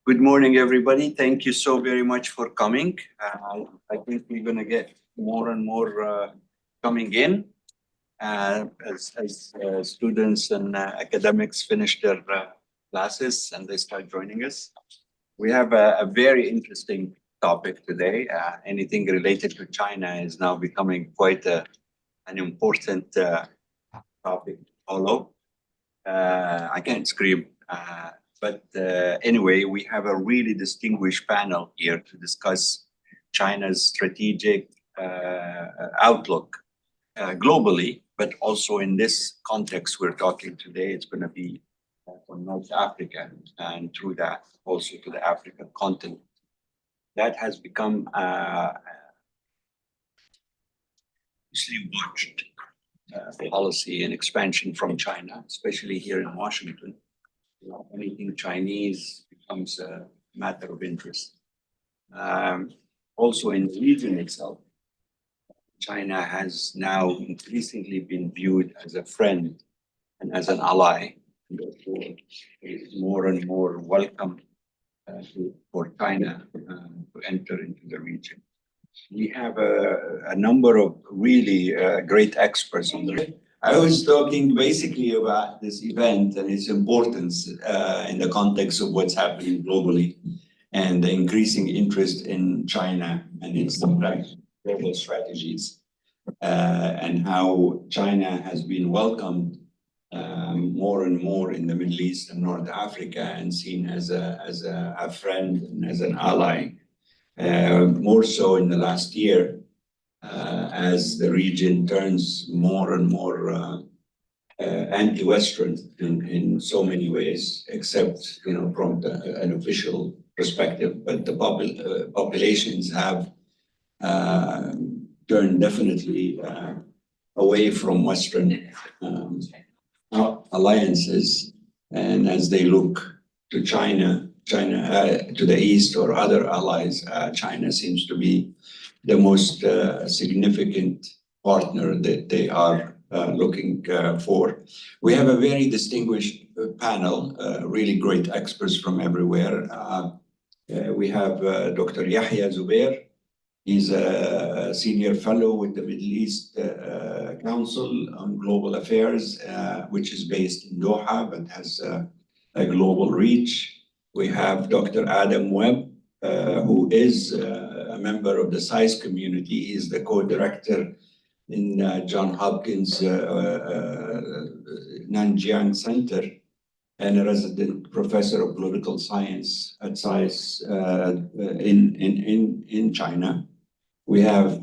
Good morning, everybody. Thank you so very much for coming. I think we're going to get more and more coming in as students and academics finish their classes and they start joining us. We have a very interesting topic today. Anything related to China is now becoming quite an important topic to follow. I can't scream. But anyway, we have a really distinguished panel here to discuss China's strategic outlook globally, but also in this context we're talking today, it's going to be for North Africa and through that also to the African continent. That has become mostly watched policy and expansion from China, especially here in Washington. Anything Chinese becomes a matter of interest. Also in the region itself, China has now increasingly been viewed as a friend and as an ally. And therefore, it is more and more welcome for China to enter into the region. We have a number of really great experts on the. I was talking basically about this event and its importance in the context of what's happening globally and the increasing interest in China and its global strategies and how China has been welcomed more and more in the Middle East and North Africa and seen as a friend and as an ally, more so in the last year. As the region turns more and more anti-Western in so many ways, except from an official perspective. But the populations have turned definitely away from Western alliances, and as they look to China to the east or other allies, China seems to be the most significant partner that they are looking for. We have a very distinguished panel, really great experts from everywhere. We have Dr. Yahya Zubair. He's a senior fellow with the Middle East Council on Global Affairs, which is based in Doha, but has a global reach. We have Dr. Adam Webb, who is a member of the SAIS community. He is the co-director in Johns Hopkins Nanjiang Center and a resident professor of political science at SAIS in China. We have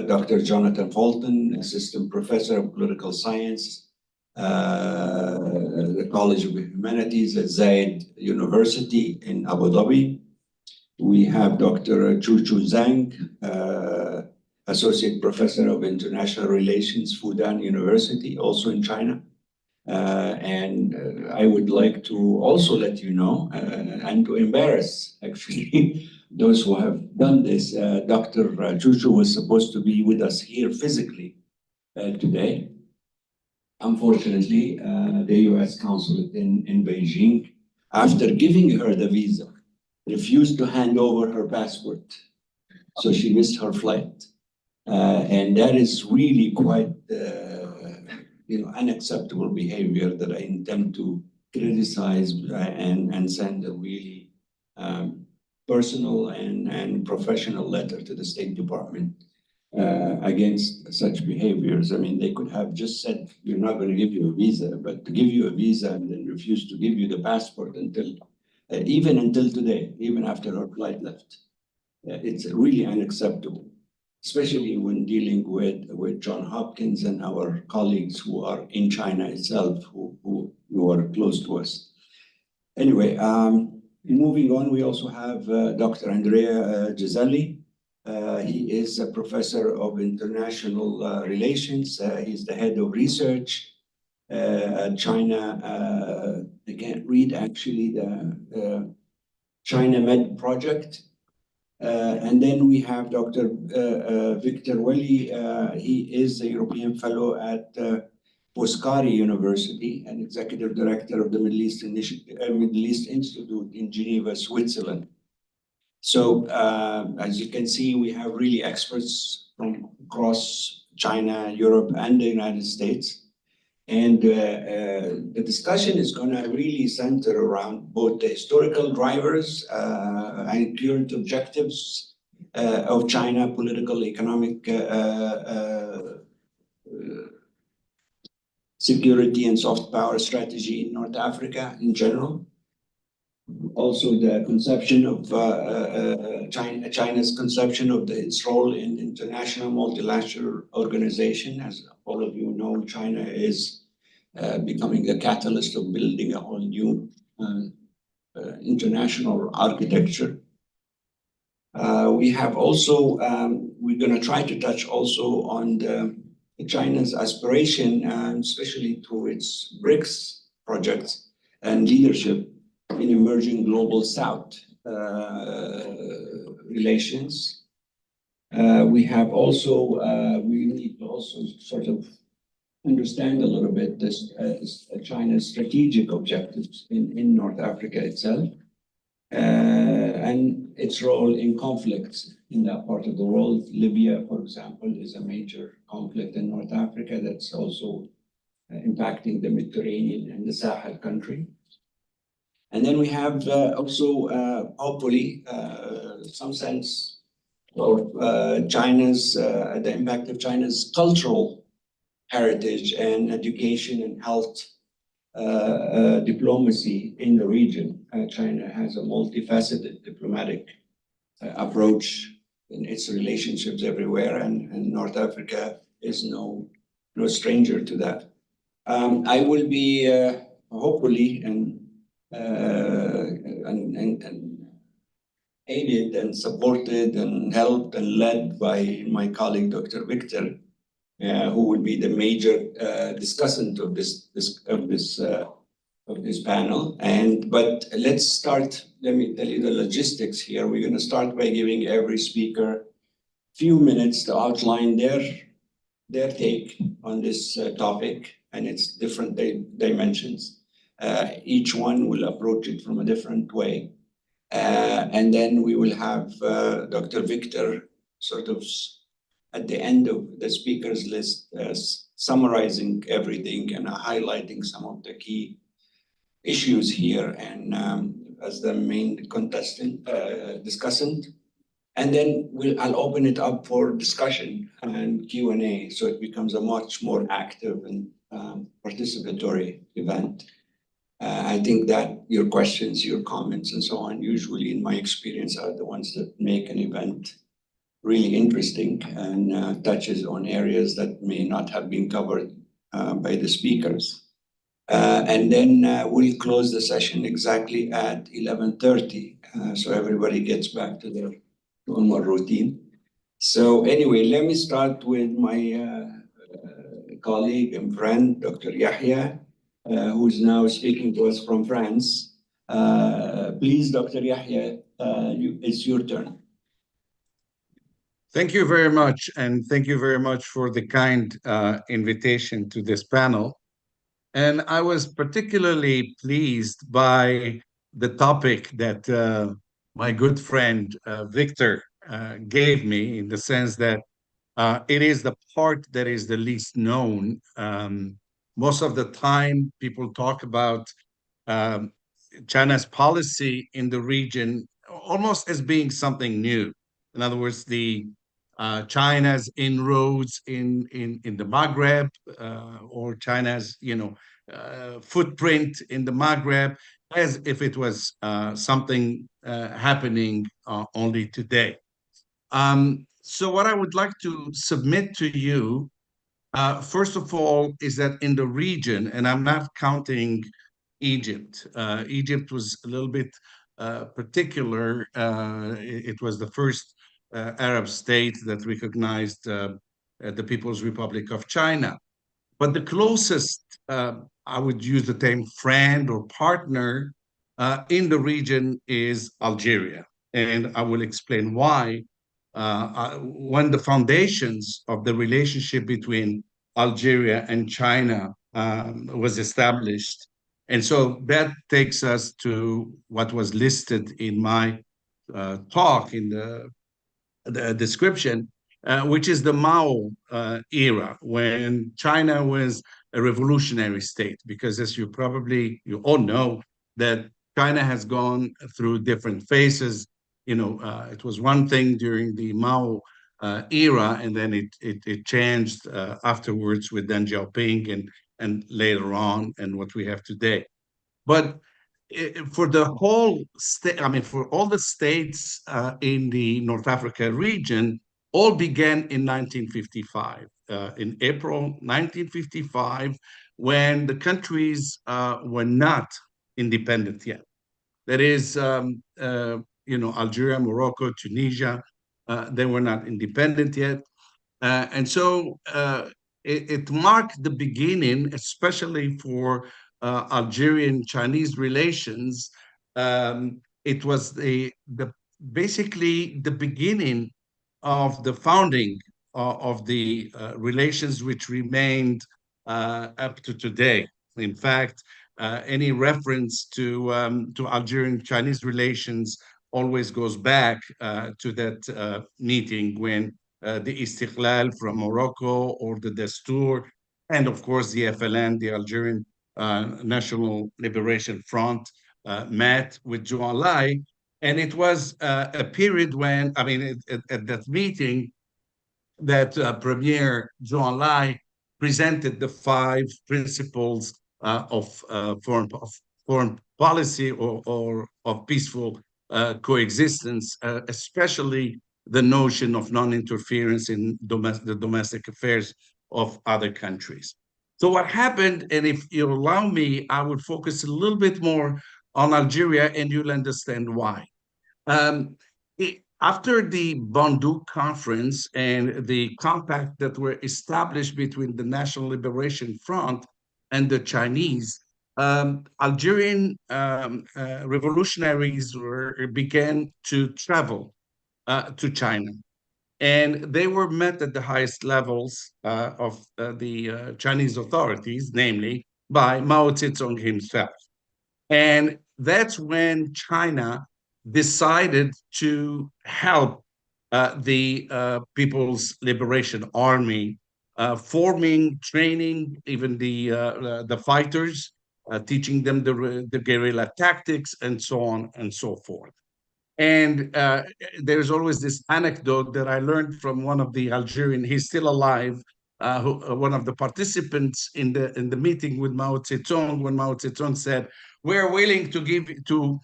Dr. Jonathan Fulton, assistant professor of political science, the College of Humanities at Zayed University in Abu Dhabi. We have Dr. Chuchu Zhang, Associate Professor of International Relations, Fudan University, also in China. And I would like to also let you know, and to embarrass actually those who have done this, Dr. Chuchu was supposed to be with us here physically today. Unfortunately, the US consulate in Beijing, after giving her the visa, refused to hand over her passport. So she missed her flight. And that is really quite unacceptable behavior that I intend to criticize and send a really personal and professional letter to the State Department against such behaviors. I mean, they could have just said, we're not going to give you a visa, but to give you a visa and then refuse to give you the passport until even until today, even after her flight left. It's really unacceptable, especially when dealing with Johns Hopkins and our colleagues who are in China itself, who are close to us. Anyway, moving on, we also have Dr. Andrea Giselli. He is a professor of international relations. He's the head of research at China. I can't read actually the China Med Project. And then we have Dr. Victor Welly. He is a European fellow at Foscari University and executive director of the Middle East Institute in Geneva, Switzerland. So as you can see, we have really experts from across China, Europe, and the United States. And the discussion is going to really center around both the historical drivers and current objectives of China, political, economic, security, and soft power strategy in North Africa in general. Also, the conception of China's conception of its role in international multilateral organization. As all of you know, China is becoming the catalyst of building a whole new international architecture. We have also, we're going to try to touch also on China's aspiration, especially through its BRICS projects and leadership in emerging global South relations. We have also, we need to also sort of understand a little bit this China's strategic objectives in North Africa itself and its role in conflicts in that part of the world. Libya, for example, is a major conflict in North Africa that's also impacting the Mediterranean and the Sahel country. And then we have also, hopefully, some sense of China's, the impact of China's cultural heritage and education and health diplomacy in the region. China has a multifaceted diplomatic approach in its relationships everywhere, and North Africa is no stranger to that. I will be hopefully and aided and supported and helped and led by my colleague, Dr. Victor, who will be the major discussant of this panel. But let's start. Let me tell you the logistics here. We're going to start by giving every speaker a few minutes to outline their take on this topic and its different dimensions. Each one will approach it from a different way. And then we will have Dr. Victor sort of at the end of the speakers list summarizing everything and highlighting some of the key issues here and as the main discussant. And then I'll open it up for discussion and Q&A, so it becomes a much more active and participatory event. I think that your questions, your comments, and so on, usually in my experience, are the ones that make an event really interesting and touches on areas that may not have been covered by the speakers. And then we'll close the session exactly at 11:30, so everybody gets back to their normal routine. So anyway, let me start with my colleague and friend, Dr. Yahya, who's now speaking to us from France. Please, Dr. Yahya, it's your turn. Thank you very much, and thank you very much for the kind invitation to this panel. And I was particularly pleased by the topic that my good friend Victor gave me, in the sense that it is the part that is the least known. Most of the time, people talk about um, China's policy in the region almost as being something new. In other words, the China's inroads in the Maghreb, or China's footprint in the Maghreb, as if it was something happening only today. So what I would like to submit to you, first of all, is that in the region, and I'm not counting Egypt. Egypt was a little bit particular. It was the first Arab state that recognized the People's Republic of China. But the closest, I would use the term friend or partner in the region is Algeria. And I will explain why. When the foundations of the relationship between Algeria and China was established. And so that takes us to what was listed in my talk in the description, which is the Mao era, when China was a revolutionary state. Because as you all know, that China has gone through different phases. It was one thing during the Mao era, and then it changed afterwards with Deng Xiaoping and later on, and what we have today. But for the whole state, I mean, for all the states in the North Africa region, all began in 1955, in April 1955, when the countries were not independent yet. That is, Algeria, Morocco, Tunisia, they were not independent yet. And so it marked the beginning, especially for Algerian-Chinese relations. It was basically the beginning of the founding of the relations which remained up to today. In fact, any reference to Algerian-Chinese relations always goes back to that meeting when the Istiqlal from Morocco or the Dastur, and of course the FLN, the Algerian National Liberation Front, met with Zhou Enlai. And it was a period when, I mean, at that meeting, that Premier Zhou Enlai presented the five principles of foreign policy or of peaceful coexistence, especially the notion of non-interference in the domestic affairs of other countries. So what happened, and if you allow me, I would focus a little bit more on Algeria, and you'll understand why. Um, After the Bandung Conference and the compact that were established between the National Liberation Front and the Chinese, Algerian revolutionaries began to travel to China. And they were met at the highest levels of the Chinese authorities, namely by Mao Zedong himself. And that's when China decided to help the People's Liberation Army, forming, training even the fighters, teaching them the guerrilla tactics, and so on and so forth. And there's always this anecdote that I learned from one of the Algerian, he's still alive, one of the participants in the meeting with Mao Zedong, when Mao Zedong said, "We're willing to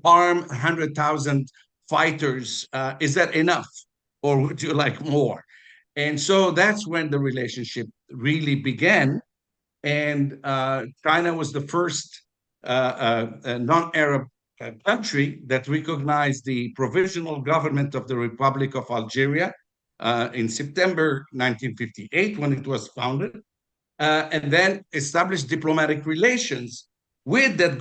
arm 100,000 fighters. Is that enough, or would you like more?" And so that's when the relationship really began. And China was the first non-Arab country that recognized the provisional government of the Republic of Algeria in September 1958, when it was founded, and then established diplomatic relations with that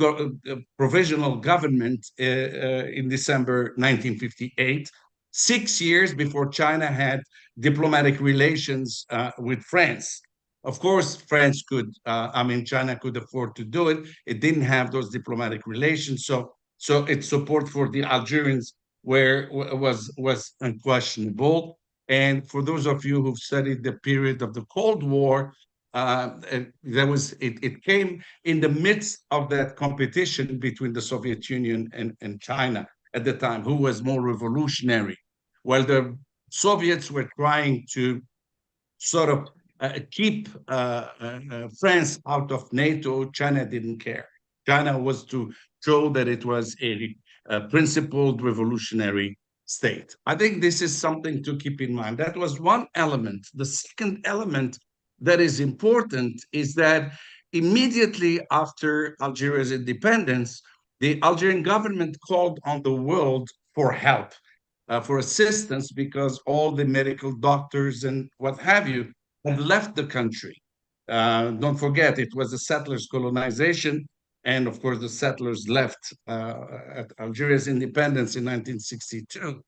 provisional government in December 1958, 6 years before China had diplomatic relations with France. Of course, China could afford to do it. It didn't have those diplomatic relations, so its support for the Algerians was unquestionable. And for those of you who've studied the period of the Cold War, it came in the midst of that competition between the Soviet Union and China at the time, who was more revolutionary. While the Soviets were trying to sort of keep France out of NATO, China didn't care. China was to show that it was a principled revolutionary state. I think this is something to keep in mind. That was one element. The second element that is important is that immediately after Algeria's independence, the Algerian government called on the world for help, for assistance, because all the medical doctors and what have you had left the country. Don't forget, it was a settlers' colonization. And of course, the settlers left at Algeria's independence in 1962.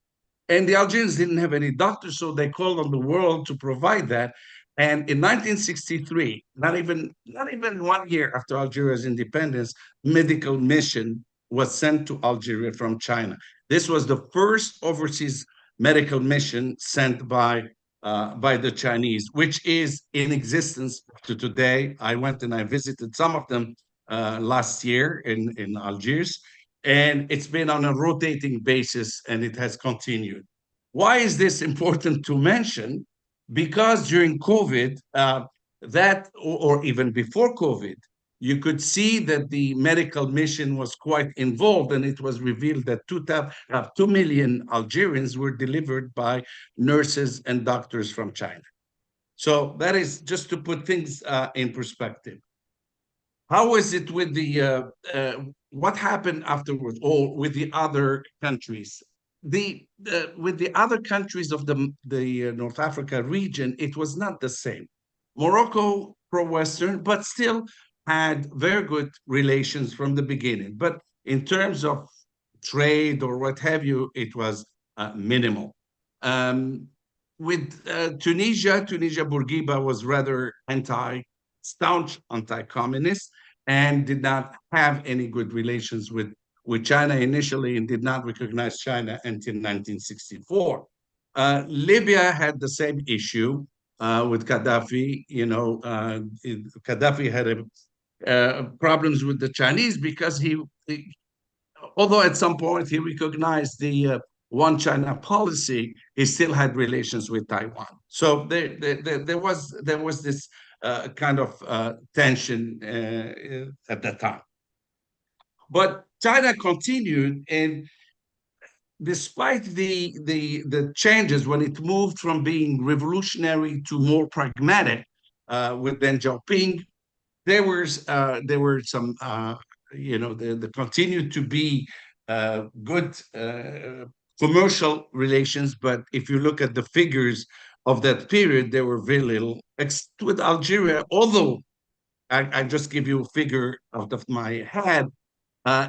And the Algerians didn't have any doctors, so they called on the world to provide that. And in 1963, not even 1 year after Algeria's independence, medical mission was sent to Algeria from China. This was the first overseas medical mission sent by the Chinese, which is in existence to today. I went and I visited some of them last year in Algiers, and it's been on a rotating basis, and it has continued. Why is this important to mention? Because during COVID, or even before COVID, you could see that the medical mission was quite involved, and it was revealed that 2 million Algerians were delivered by nurses and doctors from China. So that is just to put things in perspective. How is it with what happened afterwards, or with the other countries? With the other countries of the North Africa region, it was not the same. Morocco, pro-Western, but still had very good relations from the beginning. But in terms of trade or what have you, it was minimal. Um, with Tunisia, Bourguiba was rather staunch anti-communist, and did not have any good relations with China initially, and did not recognize China until 1964. Libya had the same issue with Gaddafi. Gaddafi had problems with the Chinese because although at some point he recognized the one China policy, he still had relations with Taiwan. So there was this kind of tension at that time. But China continued, and despite the changes, when it moved from being revolutionary to more pragmatic with Deng Xiaoping, there were some there continued to be good commercial relations, but if you look at the figures of that period, there were very little with Algeria. Although I just give you a figure out of my head,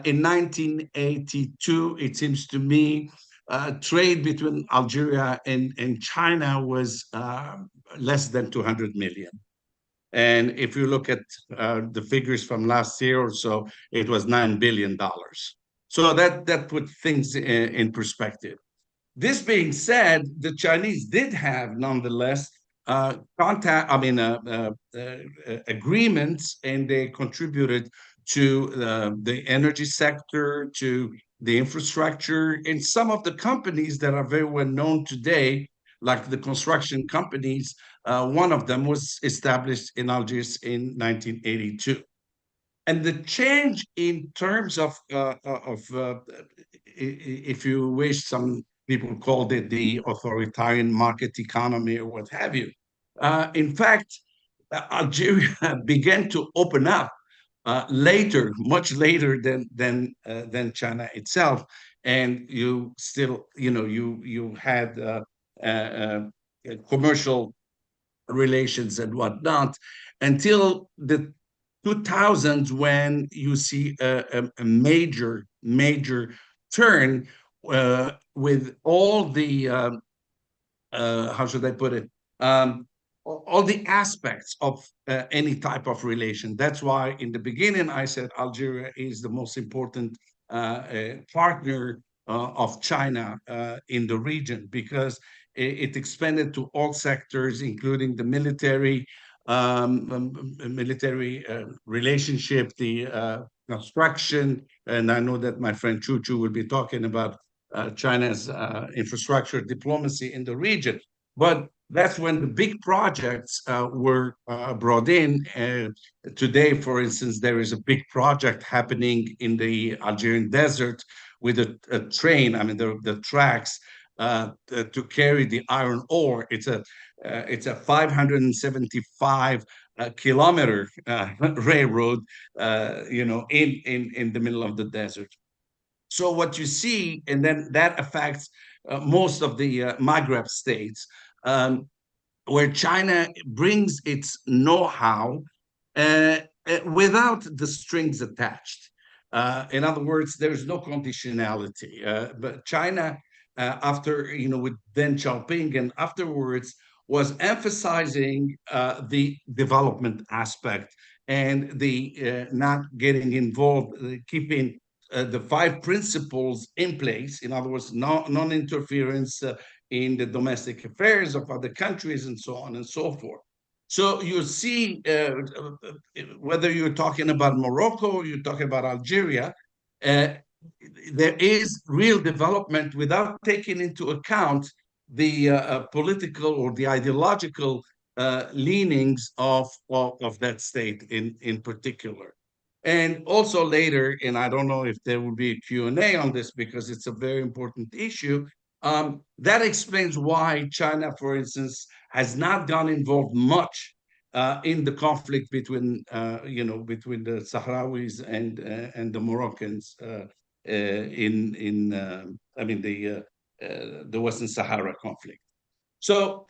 in 1982, it seems to me, trade between Algeria and China was less than 200 million. And if you look at the figures from last year or so, it was $9 billion. So that put things in perspective. This being said, the Chinese did have, nonetheless, agreements, and they contributed to the energy sector, to the infrastructure, and some of the companies that are very well known today, like the construction companies. One of them was established in Algiers in 1982. And the change in terms of if you wish, some people called it the authoritarian market economy or what have you. In fact, Algeria began to open up later, much later than China itself, and you still, you had commercial relations and whatnot until the 2000s, when you see a major turn with all the how should I put it? All the aspects of any type of relation. That's why in the beginning I said Algeria is the most important partner of China in the region, because it expanded to all sectors, including the military relationship, the construction, and I know that my friend Chuchu will be talking about China's infrastructure diplomacy in the region. But that's when the big projects were brought in. Today, for instance, there is a big project happening in the Algerian desert with a train, the tracks to carry the iron ore. It's a 575 kilometer railroad, in the middle of the desert. So what you see, and then that affects most of the Maghreb states, where China brings its know-how without the strings attached. In other words, there's no conditionality. But China, after with Deng Xiaoping, and afterwards was emphasizing the development aspect and the not getting involved, keeping the five principles in place. In other words, non-interference in the domestic affairs of other countries and so on and so forth. So you see, whether you're talking about Morocco or you're talking about Algeria, uh, there is real development without taking into account the political or the ideological leanings of that state in particular. And also later, and I don't know if there will be a Q&A on this because it's a very important issue, that explains why China, for instance, has not gone involved much in the conflict between, between the Sahrawis and the Moroccans I mean, the Western Sahara conflict. So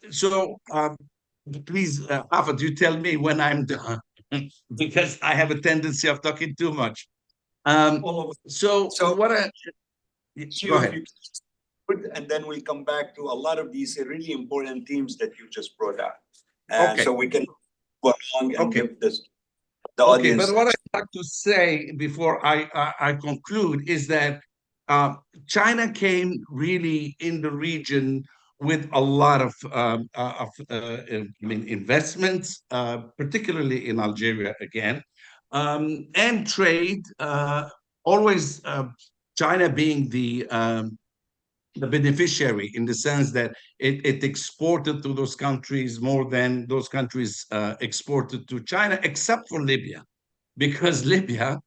please, Hafid, you tell me when I'm done, because I have a tendency of talking too much. So what I Go ahead. And then we'll come back to a lot of these really important themes that you just brought up. Okay. So we can go along and Okay. give this the Okay, audience. but what I'd like to say before I conclude is that China came really in the region with a lot of investments, particularly in Algeria again, and trade. Always China being the beneficiary in the sense that it exported to those countries more than those countries exported to China, except for Libya, because Libya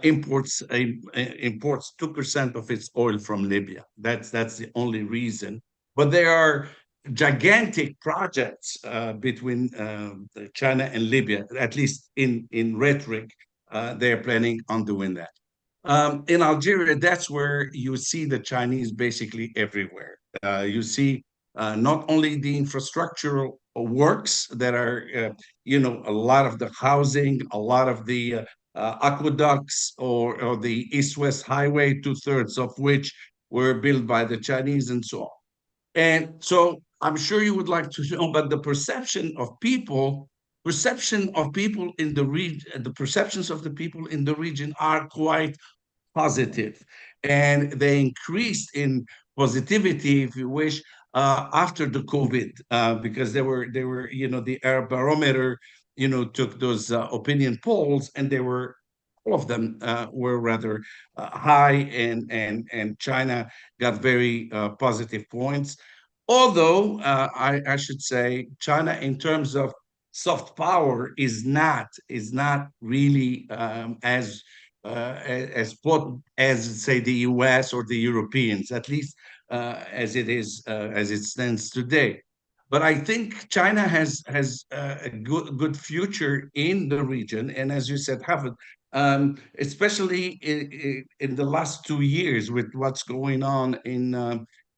imports 2% of its oil from Libya. That's the only reason. But there are gigantic projects between China and Libya, at least in rhetoric. They're planning on doing that. In Algeria, that's where you see the Chinese basically everywhere. You see not only the infrastructural works that are, a lot of the housing, a lot of the aqueducts or the East-West Highway, two-thirds of which were built by the Chinese and so on. And so I'm sure you would like to know, but the perception of people in the region, the perceptions of the people in the region are quite positive, and they increased in positivity, if you wish, after the COVID, because they were, the Arab Barometer, took those opinion polls, and they were all of them were rather high, and China got very positive points. Although I should say China, in terms of soft power, is not really as potent as, say, the U.S. or the Europeans, at least as it stands today. But I think China has a good future in the region, and as you said, have especially in the last 2 years with what's going on in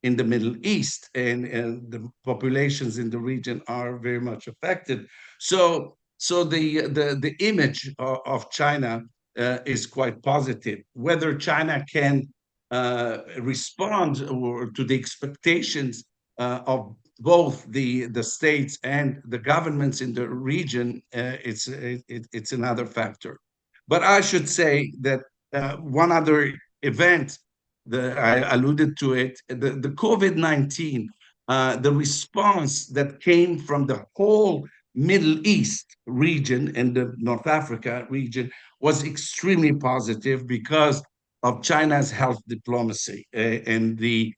the Middle East, and the populations in the region are very much affected. So the image of China is quite positive. Whether China can respond to the expectations of both the states and the governments in the region, it's another factor. But I should say that one other event that I alluded to it, the COVID-19, the response that came from the whole Middle East region and the North Africa region was extremely positive because of China's health diplomacy and the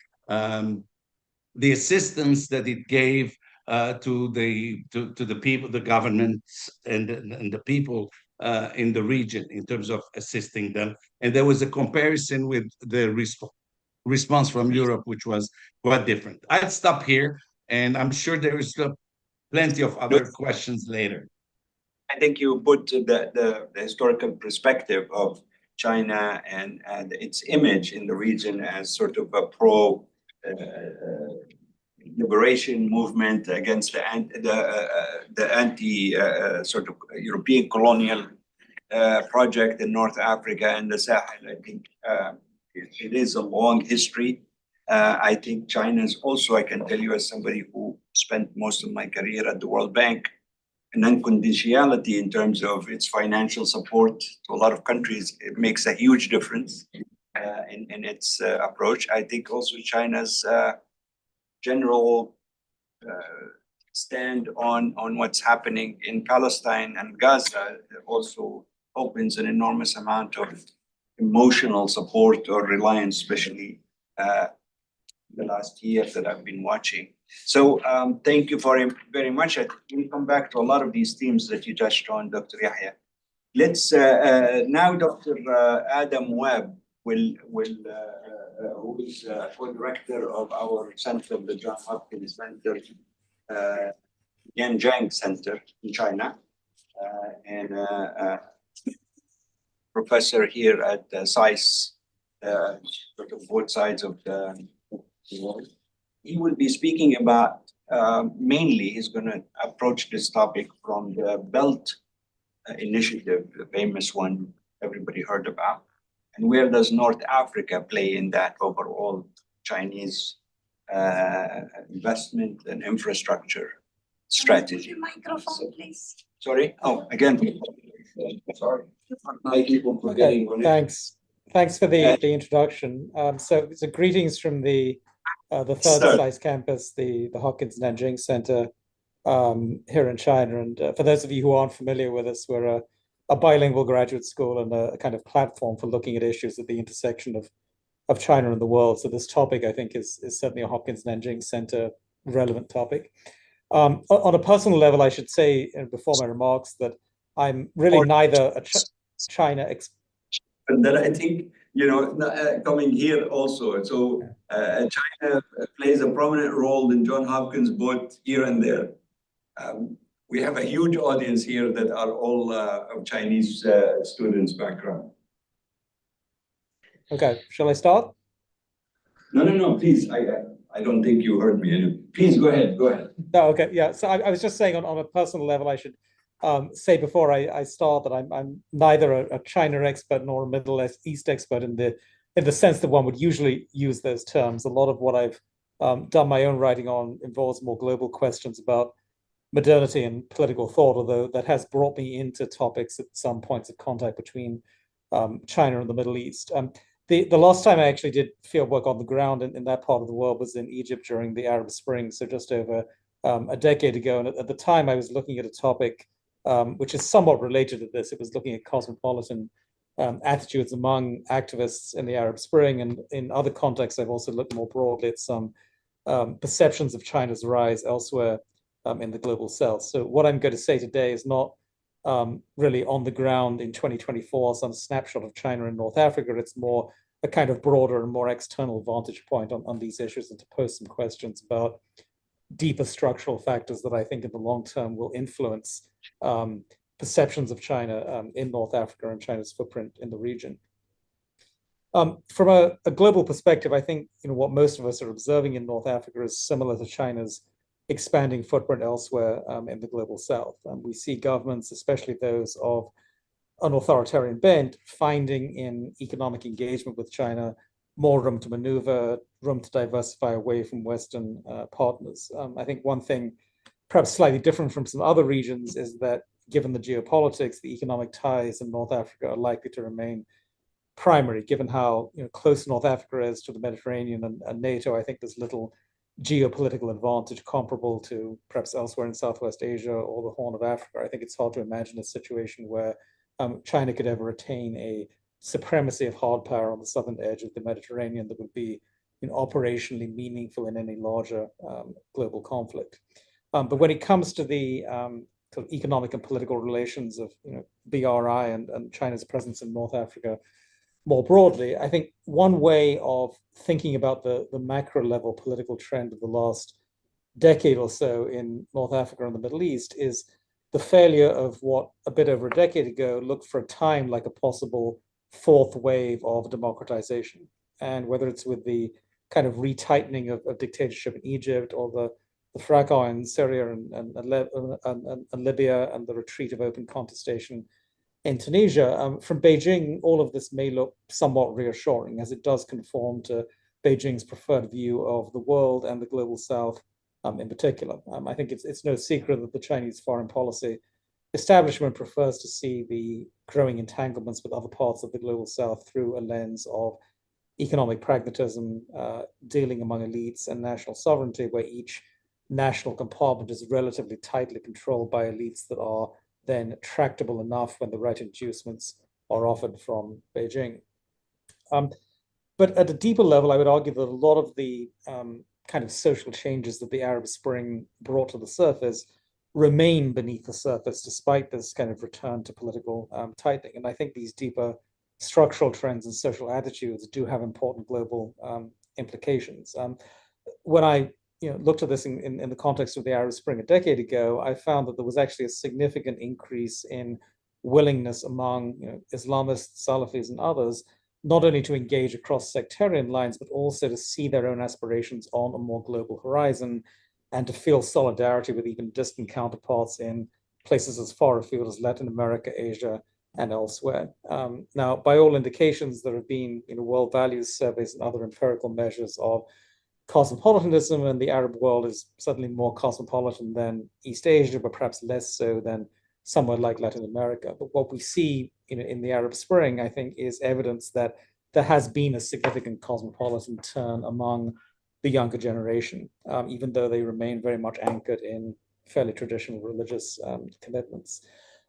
assistance that it gave to the people, the governments, and the people in the region in terms of assisting them. And there was a comparison with the response from Europe, which was quite different. I'd stop here, and I'm sure there is plenty of other questions later. I think you put the historical perspective of China and its image in the region as sort of a pro liberation movement against the anti sort of European colonial project in North Africa and the Sahel. I think it is a long history. I think China is also, I can tell you as somebody who spent most of my career at the World Bank. And non-conditionality in terms of its financial support to a lot of countries, it makes a huge difference in its approach. I think also China's general stand on what's happening in Palestine and Gaza also opens an enormous amount of emotional support or reliance, especially the last year that I've been watching. So thank you very much. I think we'll come back to a lot of these themes that you touched on, Dr. Yahya. Let's now Dr. Adam Webb who is co-director of our center, the John Hopkins Center, Yanjiang Center in China, and professor here at SAIS, sort of both sides of the world. He will be speaking about, mainly he's going to approach this topic from the Belt Initiative, the famous one everybody heard about. And where does North Africa play in that overall Chinese investment and infrastructure strategy? Microphone, please. Sorry? Oh, again. Sorry. I keep on forgetting. Okay, thanks. Thanks for the introduction. So greetings from the third SAIS campus, the Hopkins Nanjing Center here in China. And for those of you who aren't familiar with us, we're a bilingual graduate school and a kind of platform for looking at issues at the intersection of China and the world. So this topic, I think, is certainly a Hopkins Nanjing Center relevant topic. On a personal level, I should say before my remarks that I'm really neither a China expert. And then I think, coming here also, so China plays a prominent role in John Hopkins both here and there. We have a huge audience here that are all of Chinese students' background. Okay, shall I start? No, please. I don't think you heard me. Please go ahead. No, okay, yeah. So I was just saying on a personal level, I should say before I start that I'm neither a China expert nor a Middle East expert in the sense that one would usually use those terms. A lot of what I've done my own writing on involves more global questions about modernity and political thought, although that has brought me into topics at some points of contact between China and the Middle East. The last time I actually did field work on the ground in that part of the world was in Egypt during the Arab Spring, so just over a decade ago. And at the time, I was looking at a topic which is somewhat related to this. It was looking at cosmopolitan attitudes among activists in the Arab Spring. And in other contexts, I've also looked more broadly at some perceptions of China's rise elsewhere in the global south. So what I'm going to say today is not really on the ground in 2024, some snapshot of China and North Africa. It's more a kind of broader and more external vantage point on these issues, and to pose some questions about deeper structural factors that I think in the long term will influence perceptions of China in North Africa and China's footprint in the region. From a global perspective, I think what most of us are observing in North Africa is similar to China's expanding footprint elsewhere in the global south. We see governments, especially those of an authoritarian bent, finding in economic engagement with China more room to maneuver, room to diversify away from Western partners. I think one thing perhaps slightly different from some other regions is that given the geopolitics, the economic ties in North Africa are likely to remain primary, given how close North Africa is to the Mediterranean and NATO. I think there's little geopolitical advantage comparable to perhaps elsewhere in Southwest Asia or the Horn of Africa. I think it's hard to imagine a situation where China could ever attain a supremacy of hard power on the southern edge of the Mediterranean that would be operationally meaningful in any larger global conflict. But when it comes to the sort of economic and political relations of BRI and China's presence in North Africa more broadly, I think one way of thinking about the macro level political trend of the last decade or so in North Africa and the Middle East is the failure of what a bit over a decade ago looked for a time like a possible fourth wave of democratization. And whether it's with the kind of retightening of dictatorship in Egypt or the fracas in Syria and Libya and the retreat of open contestation in Tunisia, from Beijing, all of this may look somewhat reassuring as it does conform to Beijing's preferred view of the world and the global south in particular. I think it's no secret that the Chinese foreign policy establishment prefers to see the growing entanglements with other parts of the global South through a lens of economic pragmatism, dealing among elites, and national sovereignty, where each national compartment is relatively tightly controlled by elites that are then tractable enough when the right inducements are offered from Beijing. But at a deeper level, I would argue that a lot of the kind of social changes that the Arab Spring brought to the surface remain beneath the surface, despite this kind of return to political tightening. And I think these deeper structural trends and social attitudes do have important global implications. When I looked at this in the context of the Arab Spring a decade ago, I found that there was actually a significant increase in willingness among Islamists, Salafis, and others, not only to engage across sectarian lines, but also to see their own aspirations on a more global horizon and to feel solidarity with even distant counterparts in places as far afield as Latin America, Asia, and elsewhere. Now, by all indications, there have been world values surveys and other empirical measures of cosmopolitanism, and the Arab world is certainly more cosmopolitan than East Asia, but perhaps less so than somewhere like Latin America. But what we see in the Arab Spring, I think, is evidence that there has been a significant cosmopolitan turn among the younger generation, even though they remain very much anchored in fairly traditional religious commitments.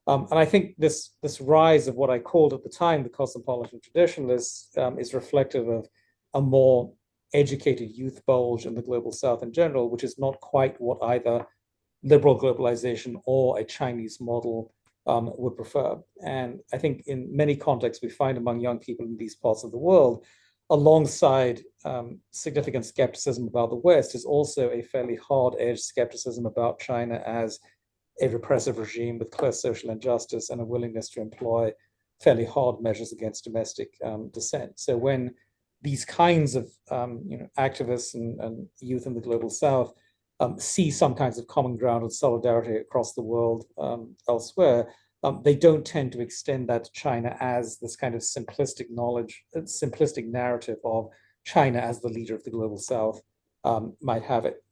And I think this rise of what I called at the time the cosmopolitan traditionalists is reflective of a more educated youth bulge in the global South in general, which is not quite what either liberal globalization or a Chinese model would prefer. And I think in many contexts we find among young people in these parts of the world, alongside significant skepticism about the West, is also a fairly hard-edged skepticism about China as a repressive regime with clear social injustice and a willingness to employ fairly hard measures against domestic dissent. So when these kinds of activists and youth in the global South see some kinds of common ground and solidarity across the world elsewhere, they don't tend to extend that to China as this kind of simplistic narrative of China as the leader of the global South might have it.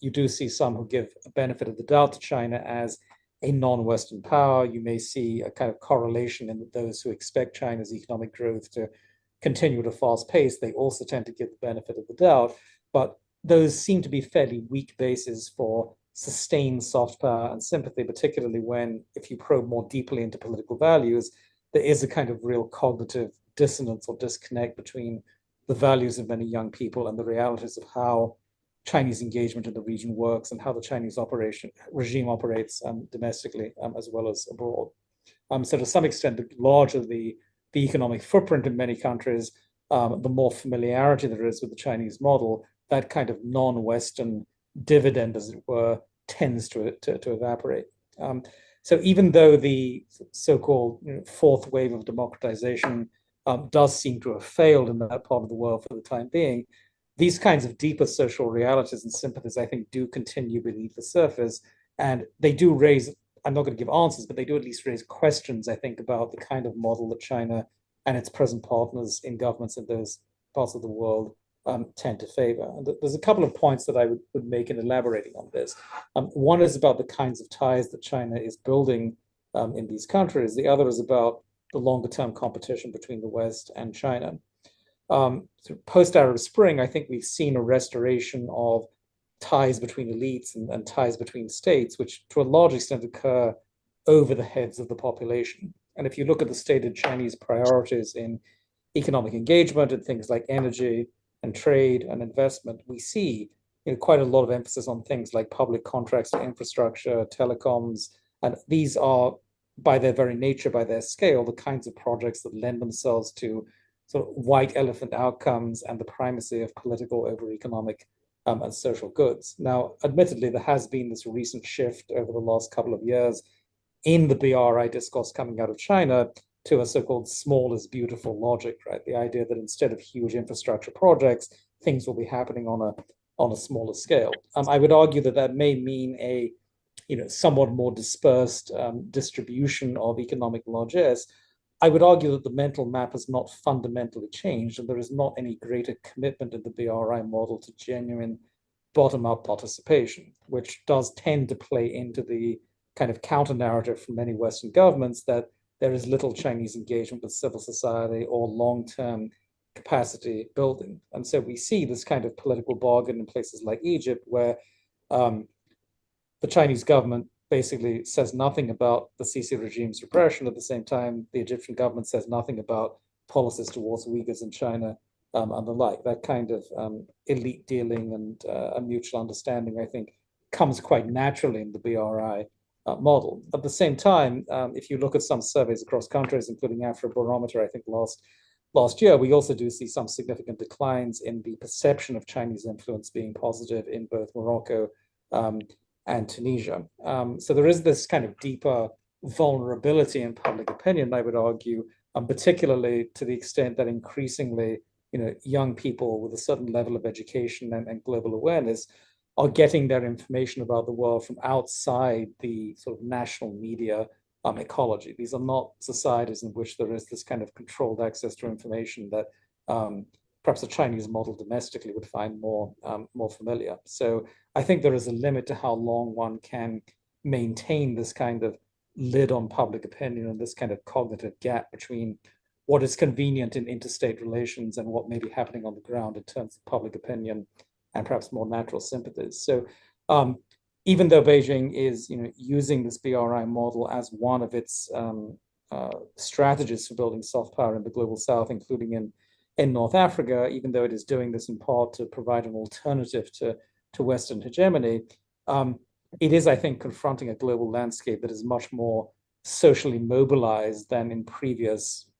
You do see some who give a benefit of the doubt to China as a non-Western power. You may see a kind of correlation in those who expect China's economic growth to continue at a fast pace. They also tend to give the benefit of the doubt, but those seem to be fairly weak bases for sustained soft power and sympathy, particularly when, if you probe more deeply into political values, there is a kind of real cognitive dissonance or disconnect between the values of many young people and the realities of how Chinese engagement in the region works and how the Chinese regime operates domestically as well as abroad. So to some extent, the larger the economic footprint in many countries, the more familiarity there is with the Chinese model, that kind of non-Western dividend, as it were, tends to evaporate. So even though the so-called fourth wave of democratization does seem to have failed in that part of the world for the time being, these kinds of deeper social realities and sympathies, I think, do continue beneath the surface. And they do raise, I'm not going to give answers, but they do at least raise questions, I think, about the kind of model that China and its present partners in governments in those parts of the world tend to favor. And there's a couple of points that I would make in elaborating on this. One is about the kinds of ties that China is building in these countries. The other is about the longer term competition between the West and China. Post-Arab Spring, I think we've seen a restoration of ties between elites and ties between states, which to a large extent occur over the heads of the population. And if you look at the stated Chinese priorities in economic engagement and things like energy and trade and investment, we see quite a lot of emphasis on things like public contracts to infrastructure, telecoms, and these are, by their very nature, by their scale, the kinds of projects that lend themselves to sort of white elephant outcomes and the primacy of political over economic and social goods. Now, admittedly, there has been this recent shift over the last couple of years in the BRI discourse coming out of China to a so-called small is beautiful logic, right? The idea that instead of huge infrastructure projects, things will be happening on a smaller scale. I would argue that that may mean a somewhat more dispersed distribution of economic largesse. I would argue that the mental map has not fundamentally changed, and there is not any greater commitment in the BRI model to genuine bottom-up participation, which does tend to play into the kind of counter-narrative from many Western governments that there is little Chinese engagement with civil society or long-term capacity building. And so we see this kind of political bargain in places like Egypt, where the Chinese government basically says nothing about the Sisi regime's repression. At the same time, the Egyptian government says nothing about policies towards Uyghurs in China and the like. That kind of elite dealing and a mutual understanding, I think, comes quite naturally in the BRI model. At the same time, if you look at some surveys across countries, including Afrobarometer, I think last year, we also do see some significant declines in the perception of Chinese influence being positive in both Morocco and Tunisia. So there is this kind of deeper vulnerability in public opinion, I would argue, particularly to the extent that increasingly, young people with a certain level of education and global awareness are getting their information about the world from outside the sort of national media ecology. These are not societies in which there is this kind of controlled access to information that perhaps a Chinese model domestically would find more familiar. So I think there is a limit to how long one can maintain this kind of lid on public opinion and this kind of cognitive gap between what is convenient in interstate relations and what may be happening on the ground in terms of public opinion and perhaps more natural sympathies. So even though Beijing is using this BRI model as one of its strategies for building soft power in the global south, including in North Africa, even though it is doing this in part to provide an alternative to Western hegemony, it is, I think, confronting a global landscape that is much more socially mobilized than in previous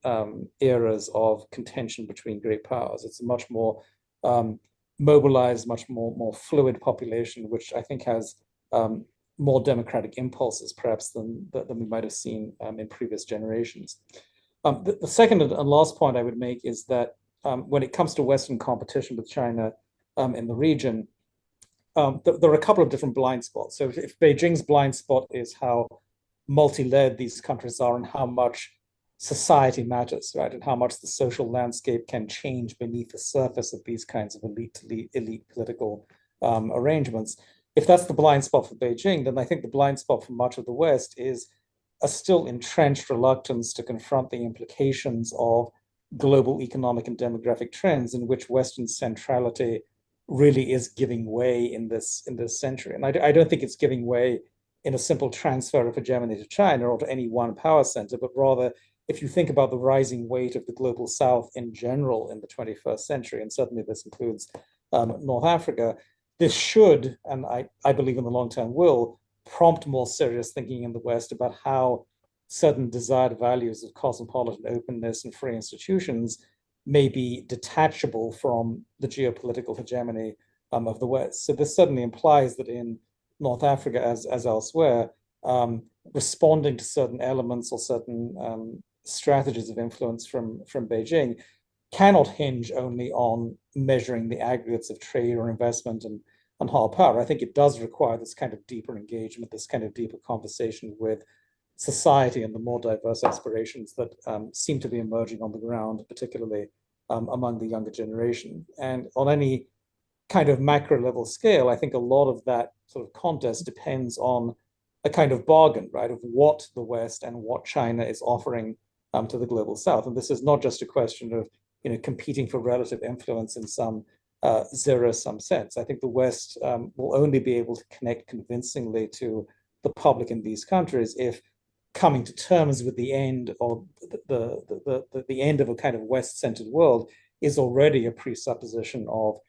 eras of contention between great powers. It's a much more mobilized, much more fluid population, which I think has more democratic impulses, perhaps, than we might have seen in previous generations. The second and last point I would make is that when it comes to Western competition with China in the region, there are a couple of different blind spots. So if Beijing's blind spot is how multi-layered these countries are and how much society matters, right, and how much the social landscape can change beneath the surface of these kinds of elite political arrangements. If that's the blind spot for Beijing, then I think the blind spot for much of the West is a still entrenched reluctance to confront the implications of global economic and demographic trends in which Western centrality really is giving way in this century. And I don't think it's giving way in a simple transfer of hegemony to China or to any one power center, but rather if you think about the rising weight of the global South in general in the 21st century, and certainly this includes North Africa, this should, and I believe in the long term will, prompt more serious thinking in the West about how certain desired values of cosmopolitan openness and free institutions may be detachable from the geopolitical hegemony of the West. So this certainly implies that in North Africa, as elsewhere, responding to certain elements or certain strategies of influence from Beijing cannot hinge only on measuring the aggregates of trade or investment and hard power. I think it does require this kind of deeper engagement, this kind of deeper conversation with society and the more diverse aspirations that seem to be emerging on the ground, particularly among the younger generation. And on any kind of macro level scale, I think a lot of that sort of contest depends on a kind of bargain, right, of what the West and what China is offering to the global South. And this is not just a question of competing for relative influence in some zero-sum sense. I think the West will only be able to connect convincingly to the public in these countries if coming to terms with the end of the end of a kind of West-centered world is already a presupposition of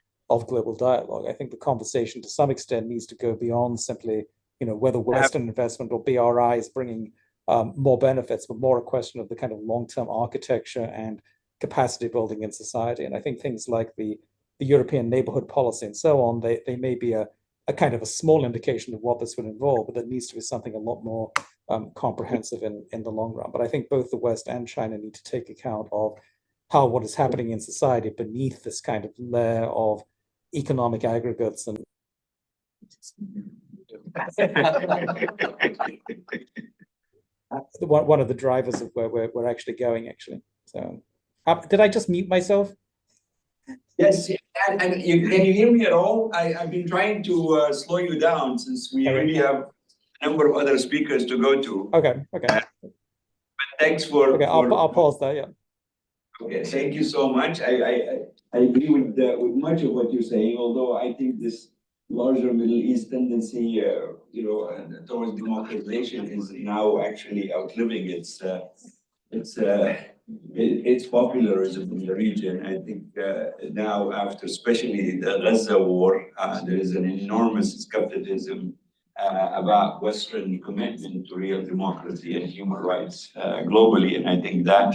global dialogue. I think the conversation to some extent needs to go beyond simply whether Western investment or BRI is bringing more benefits, but more a question of the kind of long-term architecture and capacity building in society. And I think things like the European neighborhood policy and so on, they may be a kind of a small indication of what this would involve, but there needs to be something a lot more comprehensive in the long run. But I think both the West and China need to take account of how what is happening in society beneath this kind of layer of economic aggregates and one of the drivers of where we're actually going, actually. So did I just mute myself? Yes, And can you hear me at all? I've been trying to slow you down since we Okay. really have a number of other speakers to go to. Okay. Okay. Thanks for. Okay. I'll pause there. Yeah. Okay. Thank you so much. I agree with much of what you're saying, although I think this larger Middle East tendency, towards democratization is now actually outliving its popularism in the region. I think now, after especially the Gaza war, there is an enormous skepticism about Western commitment to real democracy and human rights globally, and I think that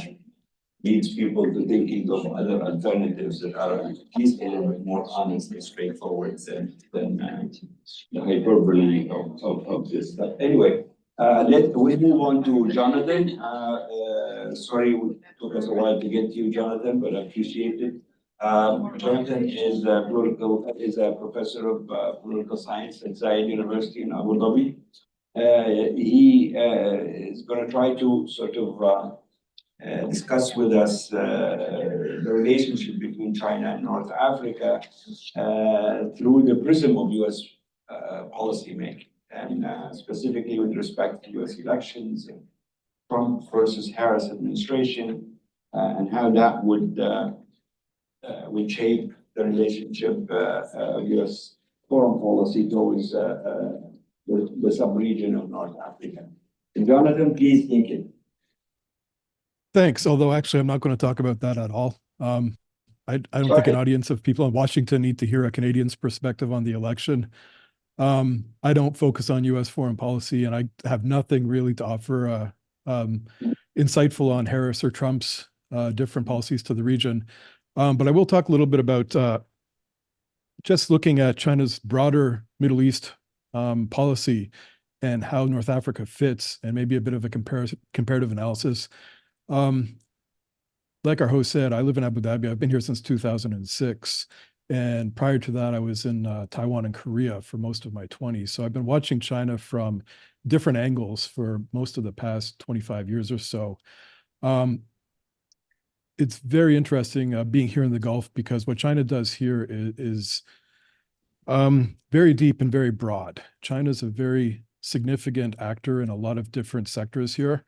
leads people to thinking of other alternatives that are at least a little bit more honest and straightforward than the hyperbole of this stuff. Anyway, we move on to Jonathan. Sorry, it took us a while to get to you, Jonathan, but I appreciate it. Jonathan is a professor of political science at Zayed University in Abu Dhabi. He is going to try to sort of discuss with us the relationship between China and North Africa through the prism of U.S. Policy making, and specifically with respect to U.S. elections and Trump versus Harris administration, and how that would shape the relationship of U.S. foreign policy towards the sub-region of North Africa. And Jonathan, please take it. Thanks. Although actually, I'm not going to talk about that at all. I don't think an audience of people in Washington need to hear a Canadian's perspective on the election. I don't focus on U.S. foreign policy, and I have nothing really to offer insightful on Harris or Trump's different policies to the region. But I will talk a little bit about just looking at China's broader Middle East policy and how North Africa fits, and maybe a bit of a comparative analysis. Like our host said, I live in Abu Dhabi. I've been here since 2006. And prior to that, I was in Taiwan and Korea for most of my 20s. So I've been watching China from different angles for most of the past 25 years or so. It's very interesting being here in the Gulf, because what China does here is very deep and very broad. China's a very significant actor in a lot of different sectors here.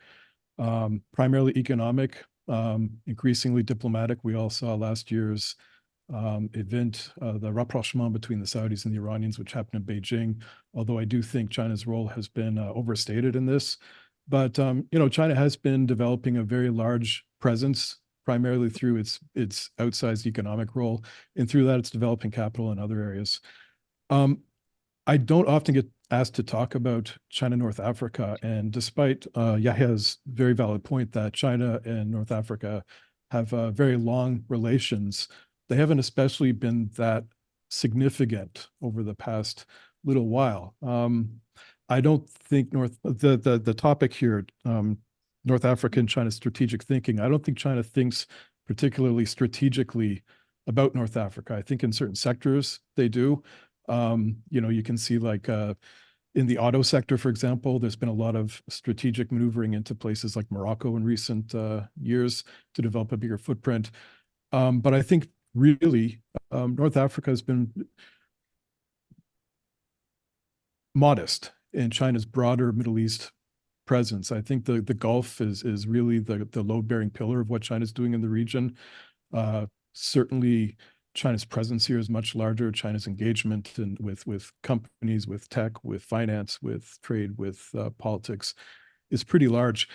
Primarily economic, increasingly diplomatic. We all saw last year's event, the rapprochement between the Saudis and the Iranians, which happened in Beijing, although I do think China's role has been overstated in this. But, China has been developing a very large presence, primarily through its outsized economic role, and through that, it's developing capital in other areas. I don't often get asked to talk about China, North Africa, and despite Yahya's very valid point that China and North Africa have very long relations, they haven't especially been that significant over the past little while. I don't think the topic here, North Africa and China's strategic thinking, I don't think China thinks particularly strategically about North Africa. I think in certain sectors they do. You can see like in the auto sector, for example, there's been a lot of strategic maneuvering into places like Morocco in recent years to develop a bigger footprint. But I think really North Africa has been modest in China's broader Middle East presence. I think the Gulf is really the load-bearing pillar of what China's doing in the region. Certainly, China's presence here is much larger. China's engagement with companies, with tech, with finance, with trade, with politics is pretty large.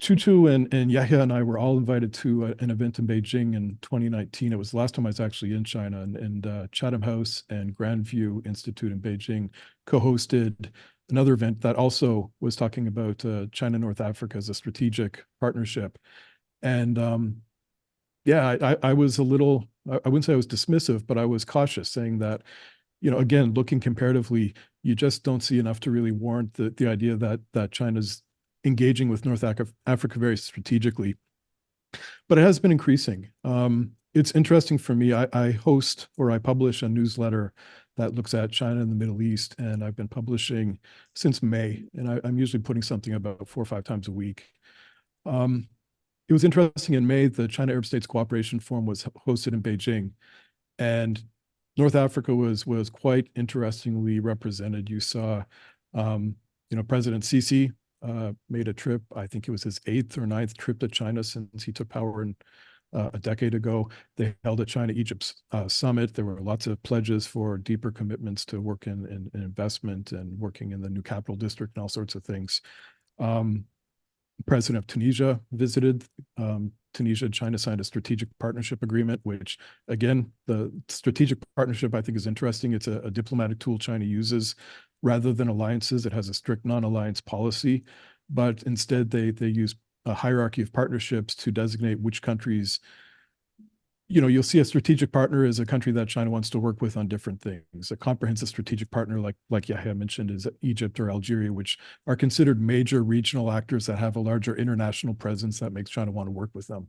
Tutu and Yahya and I were all invited to an event in Beijing in 2019. It was the last time I was actually in China, and Chatham House and Grandview Institute in Beijing co-hosted another event that also was talking about China, North Africa as a strategic partnership. And I was a little, I wouldn't say I was dismissive, but I was cautious, saying that, again, looking comparatively, you just don't see enough to really warrant the idea that China's engaging with North Africa very strategically. But it has been increasing. It's interesting for me. I host, or I publish, a newsletter that looks at China and the Middle East, and I've been publishing since May, and I'm usually putting something about 4 or 5 times a week. It was interesting in May, the China Arab States Cooperation Forum was hosted in Beijing. And North Africa was quite interestingly represented. You saw, President Sisi made a trip. I think it was his 8th or 9th trip to China since he took power in a decade ago. They held a China-Egypt summit. There were lots of pledges for deeper commitments to work in investment and working in the new capital district and all sorts of things. President of Tunisia visited. Tunisia and China signed a strategic partnership agreement, which, again, the strategic partnership I think is interesting. It's a diplomatic tool China uses. Rather than alliances, it has a strict non-alliance policy, but instead they use a hierarchy of partnerships to designate which countries. You'll see a strategic partner is a country that China wants to work with on different things. A comprehensive strategic partner, like Yahya mentioned, is Egypt or Algeria, which are considered major regional actors that have a larger international presence that makes China want to work with them.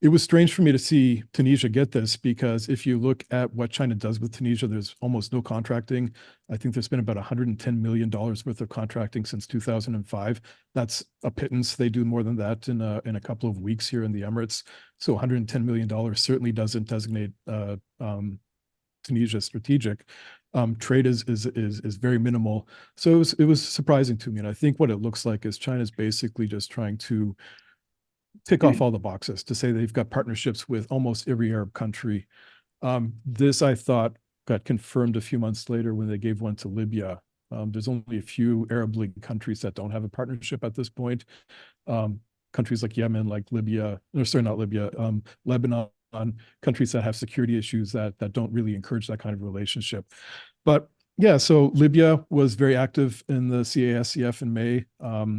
It was strange for me to see Tunisia get this, because if you look at what China does with Tunisia, there's almost no contracting. I think there's been about $110 million worth of contracting since 2005. That's a pittance. They do more than that in a couple of weeks here in the Emirates. So $110 million certainly doesn't designate Tunisia strategic. Trade is very minimal. So it was surprising to me. And I think what it looks like is China's basically just trying to tick off all the boxes to say they've got partnerships with almost every Arab country. This, I thought, got confirmed a few months later when they gave one to Libya. There's only a few Arab League countries that don't have a partnership at this point. Countries like Yemen, like Libya, or sorry, not Libya, Lebanon, countries that have security issues that don't really encourage that kind of relationship. But yeah, so Libya was very active in the CASCF in May.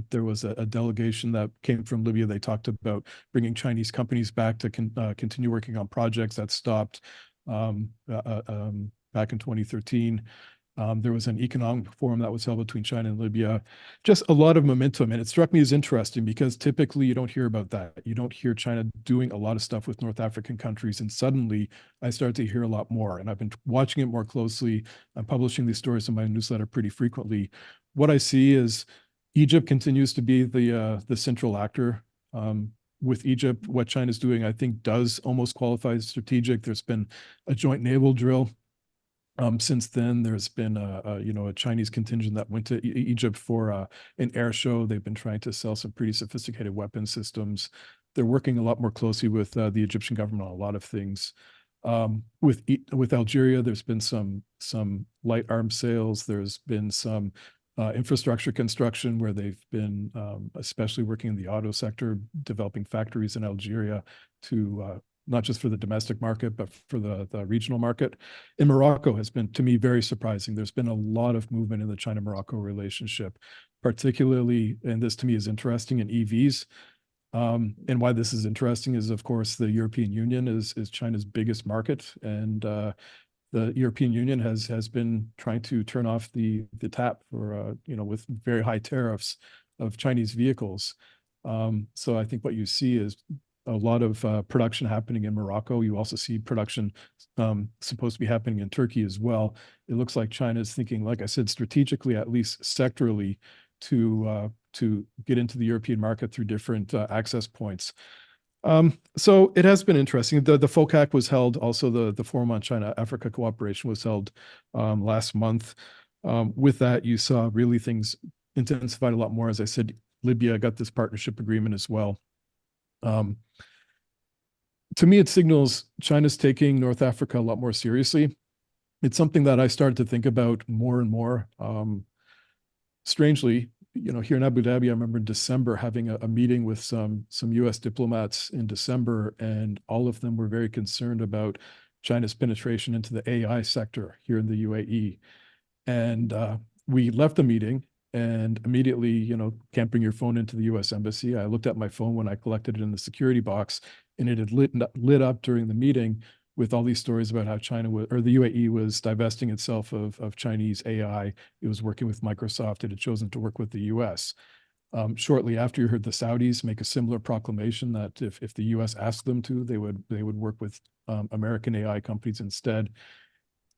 There was a delegation that came from Libya. They talked about bringing Chinese companies back to continue working on projects that stopped back in 2013. There was an economic forum that was held between China and Libya. Just a lot of momentum. And it struck me as interesting because typically you don't hear about that. You don't hear China doing a lot of stuff with North African countries. And suddenly I started to hear a lot more. And I've been watching it more closely. I'm publishing these stories in my newsletter pretty frequently. What I see is Egypt continues to be the central actor. With Egypt, what China's doing, I think, does almost qualify as strategic. There's been a joint naval drill. Since then, there's been a Chinese contingent that went to Egypt for an air show. They've been trying to sell some pretty sophisticated weapon systems. They're working a lot more closely with the Egyptian government on a lot of things. With Algeria, there's been some light arms sales. There's been some infrastructure construction where they've been especially working in the auto sector, developing factories in Algeria to not just for the domestic market, but for the regional market. In Morocco has been, to me, very surprising. There's been a lot of movement in the China-Morocco relationship, particularly, and this to me is interesting, in EVs. And why this is interesting is, of course, the European Union is China's biggest market. And the European Union has been trying to turn off the tap for, with very high tariffs of Chinese vehicles. So I think what you see is a lot of production happening in Morocco. You also see production supposed to be happening in Turkey as well. It looks like China is thinking, like I said, strategically, at least sectorally, to get into the European market through different access points. So it has been interesting. The FOCAC was held, also the Forum on China-Africa Cooperation was held last month. With that, you saw really things intensified a lot more. As I said, Libya got this partnership agreement as well. To me, it signals China's taking North Africa a lot more seriously. It's something that I started to think about more and more. Strangely, here in Abu Dhabi, I remember in December having a meeting with some US diplomats in December, and all of them were very concerned about China's penetration into the AI sector here in the UAE. And we left the meeting, and immediately, can't bring your phone into the US Embassy. I looked at my phone when I collected it in the security box, and it had lit up during the meeting with all these stories about how the UAE was divesting itself of Chinese AI. It was working with Microsoft. It had chosen to work with the US. Shortly after, you heard the Saudis make a similar proclamation that if the US asked them to, they would work with American AI companies instead.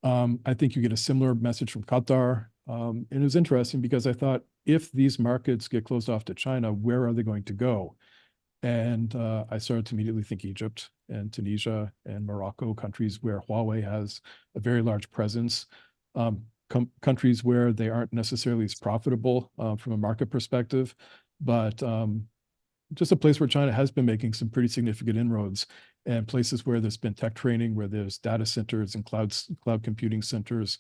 I think you get a similar message from Qatar. And it was interesting because I thought, if these markets get closed off to China, where are they going to go? And I started to immediately think Egypt. and Tunisia and Morocco, countries where Huawei has a very large presence, countries where they aren't necessarily as profitable from a market perspective, but just a place where China has been making some pretty significant inroads, and places where there's been tech training, where there's data centers and cloud computing centers.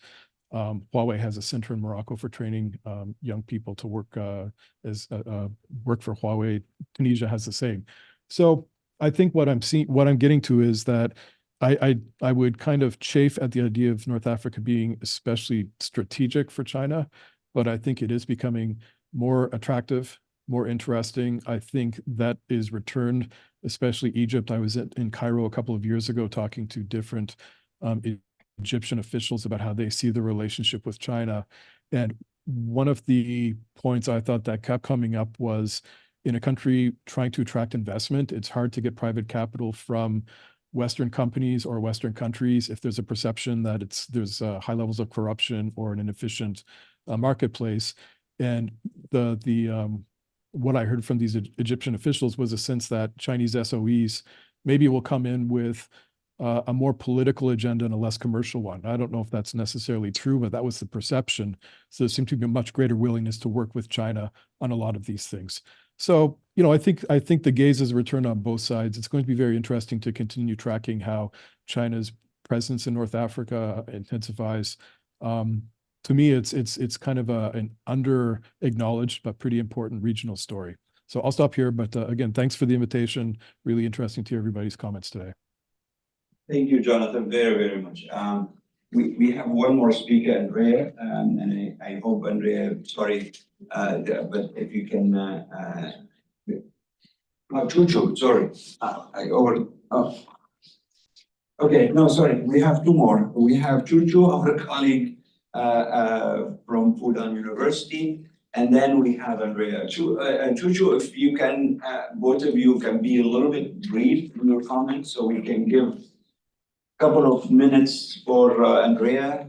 Huawei has a center in Morocco for training young people to work work for Huawei. Tunisia has the same. So I think what I'm getting to is that I would kind of chafe at the idea of North Africa being especially strategic for China, but I think it is becoming more attractive, more interesting. I think that is returned, especially Egypt. I was in Cairo a couple of years ago talking to different Egyptian officials about how they see the relationship with China. And one of the points I thought that kept coming up was, in a country trying to attract investment, it's hard to get private capital from Western companies or Western countries if there's a perception that there's high levels of corruption or an inefficient marketplace. And what I heard from these Egyptian officials was a sense that Chinese SOEs maybe will come in with a more political agenda and a less commercial one. I don't know if that's necessarily true, but that was the perception. So there seemed to be a much greater willingness to work with China on a lot of these things. So, I think the gaze is returned on both sides. It's going to be very interesting to continue tracking how China's presence in North Africa intensifies. To me, it's kind of an under-acknowledged but pretty important regional story. So I'll stop here, but again, thanks for the invitation. Really interesting to hear everybody's comments today. Thank you, Jonathan, very, very much. We have one more speaker, Andrea, and I hope, Andrea, sorry, but if you can, Chuchu, sorry, okay, no, sorry, we have two more. We have Chuchu, our colleague from Fudan University, and then we have Andrea. Chuchu, if you can, both of you can be a little bit brief in your comments so we can give couple of minutes for Andrea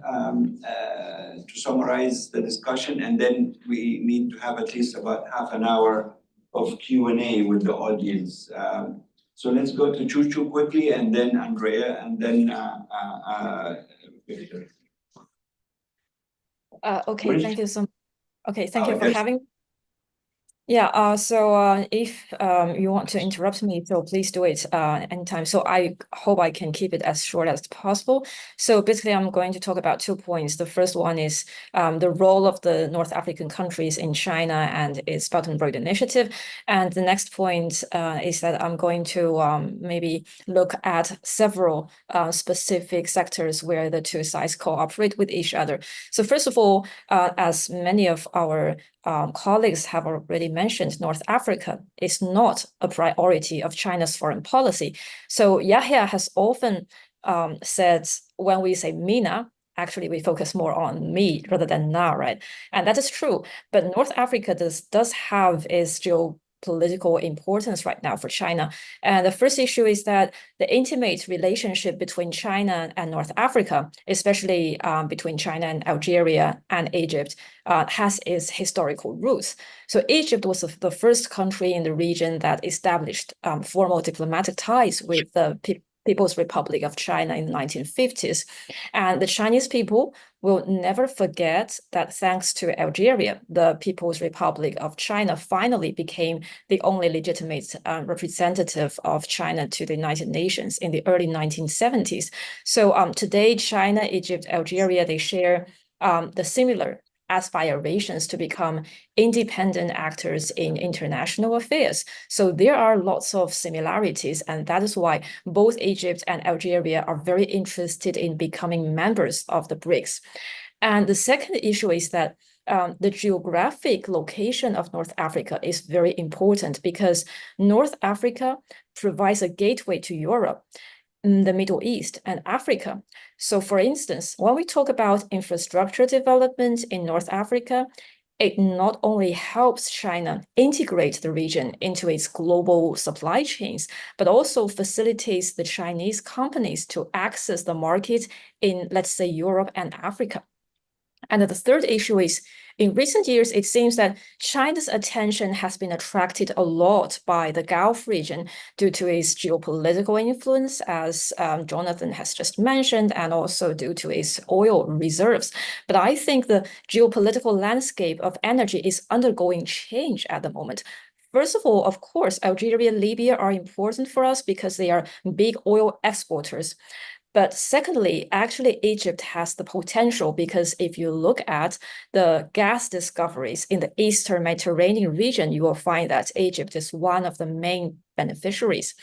to summarize the discussion, and then we need to have at least about half an hour of Q&A with the audience. So let's go to Chuchu quickly, and then Andrea, and then Victor. Okay, thank you so much. Okay, thank you for having me. Yeah, so if you want to interrupt me, so please do it anytime. So I hope I can keep it as short as possible. So basically, I'm going to talk about 2 points. The first one is the role of the North African countries in China and its Belt and Road Initiative. And the next point is that I'm going to maybe look at several specific sectors where the two sides cooperate with each other. So first of all, as many of our colleagues have already mentioned, North Africa is not a priority of China's foreign policy. So Yahya has often said, when we say MENA, actually we focus more on me rather than na, right? And that is true. But North Africa does have its geopolitical importance right now for China. And the first issue is that the intimate relationship between China and North Africa, especially between China and Algeria and Egypt, has its historical roots. So Egypt was the first country in the region that established formal diplomatic ties with the People's Republic of China in the 1950s. And the Chinese people will never forget that thanks to Algeria, the People's Republic of China finally became the only legitimate representative of China to the United Nations in the early 1970s. So today, China, Egypt, Algeria, they share the similar aspirations to become independent actors in international affairs. So there are lots of similarities, and that is why both Egypt and Algeria are very interested in becoming members of the BRICS. And the second issue is that the geographic location of North Africa is very important because North Africa provides a gateway to Europe, the Middle East, and Africa. So for instance, when we talk about infrastructure development in North Africa, it not only helps China integrate the region into its global supply chains, but also facilitates the Chinese companies to access the market in, let's say, Europe and Africa. And the third issue is, in recent years, it seems that China's attention has been attracted a lot by the Gulf region due to its geopolitical influence, as Jonathan has just mentioned, and also due to its oil reserves. But I think the geopolitical landscape of energy is undergoing change at the moment. First of all, of course, Algeria and Libya are important for us because they are big oil exporters. But secondly, actually, Egypt has the potential because if you look at the gas discoveries in the Eastern Mediterranean region, you will find that Egypt is one of the main beneficiaries.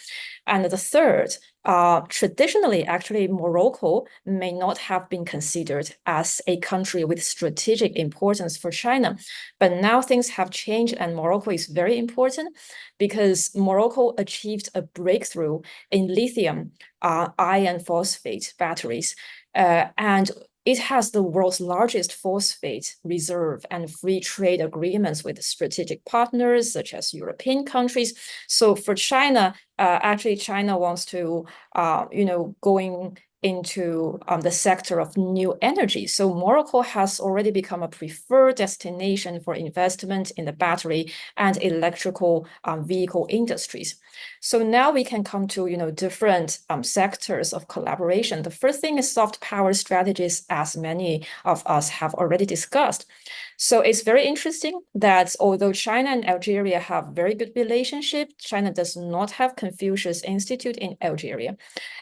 And the third, traditionally, actually, Morocco may not have been considered as a country with strategic importance for China. But now things have changed, and Morocco is very important because Morocco achieved a breakthrough in lithium iron phosphate batteries. And it has the world's largest phosphate reserve and free trade agreements with strategic partners such as European countries. So for China, actually China wants to, going into the sector of new energy. So Morocco has already become a preferred destination for investment in the battery and electrical vehicle industries. So now we can come to different sectors of collaboration. The first thing is soft power strategies, as many of us have already discussed. So it's very interesting that although China and Algeria have very good relationship, China does not have Confucius Institute in Algeria.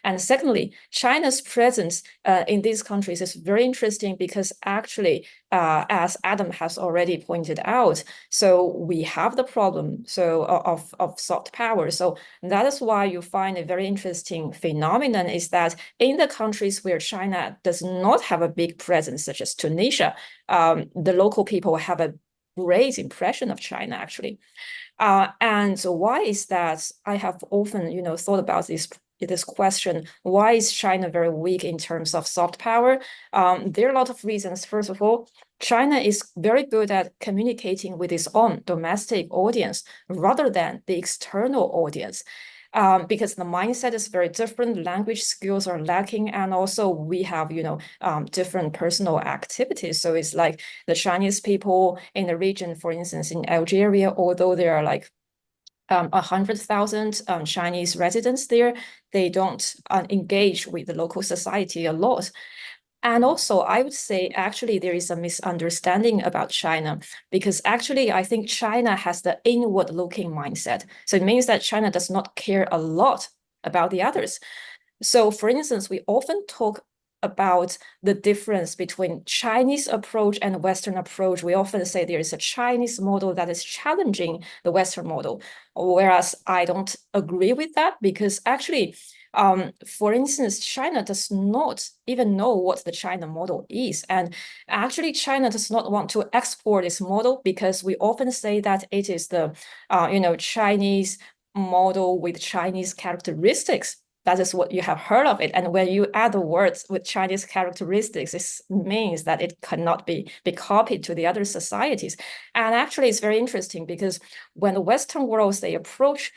And secondly, China's presence in these countries is very interesting because actually, as Adam has already pointed out, so we have the problem of soft power. So that is why you find a very interesting phenomenon is that in the countries where China does not have a big presence, such as Tunisia, the local people have a great impression of China, actually. And so why is that? I have often, thought about this question, why is China very weak in terms of soft power? There are a lot of reasons. First of all, China is very good at communicating with its own domestic audience rather than the external audience. Because the mindset is very different, language skills are lacking, and also we have, different personal activities. So it's like the Chinese people in the region, for instance, in Algeria, although there are like 100,000 Chinese residents there, they don't engage with the local society a lot. And also, I would say, actually, there is a misunderstanding about China because actually, I think China has the inward-looking mindset. So it means that China does not care a lot about the others. So for instance, we often talk about the difference between Chinese approach and Western approach. We often say there is a Chinese model that is challenging the Western model, whereas I don't agree with that because actually, for instance, China does not even know what the China model is. And actually, China does not want to export its model because we often say that it is the, Chinese model with Chinese characteristics. That is what you have heard of it. And when you add the words with Chinese characteristics, it means that it cannot be copied to the other societies. And actually, it's very interesting because when the Western worlds, they approach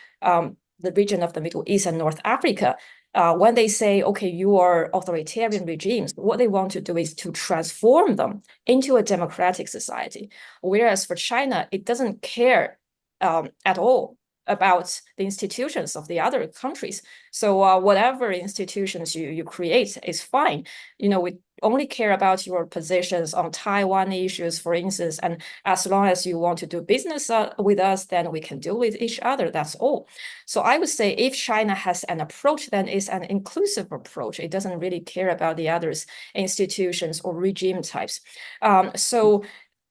the region of the Middle East and North Africa, when they say, okay, you are authoritarian regimes, what they want to do is to transform them into a democratic society. Whereas for China, it doesn't care at all about the institutions of the other countries. So whatever institutions you create is fine. We only care about your positions on Taiwan issues, for instance, and as long as you want to do business with us, then we can deal with each other, that's all. So I would say if China has an approach, then it's an inclusive approach. It doesn't really care about the others, institutions or regime types. And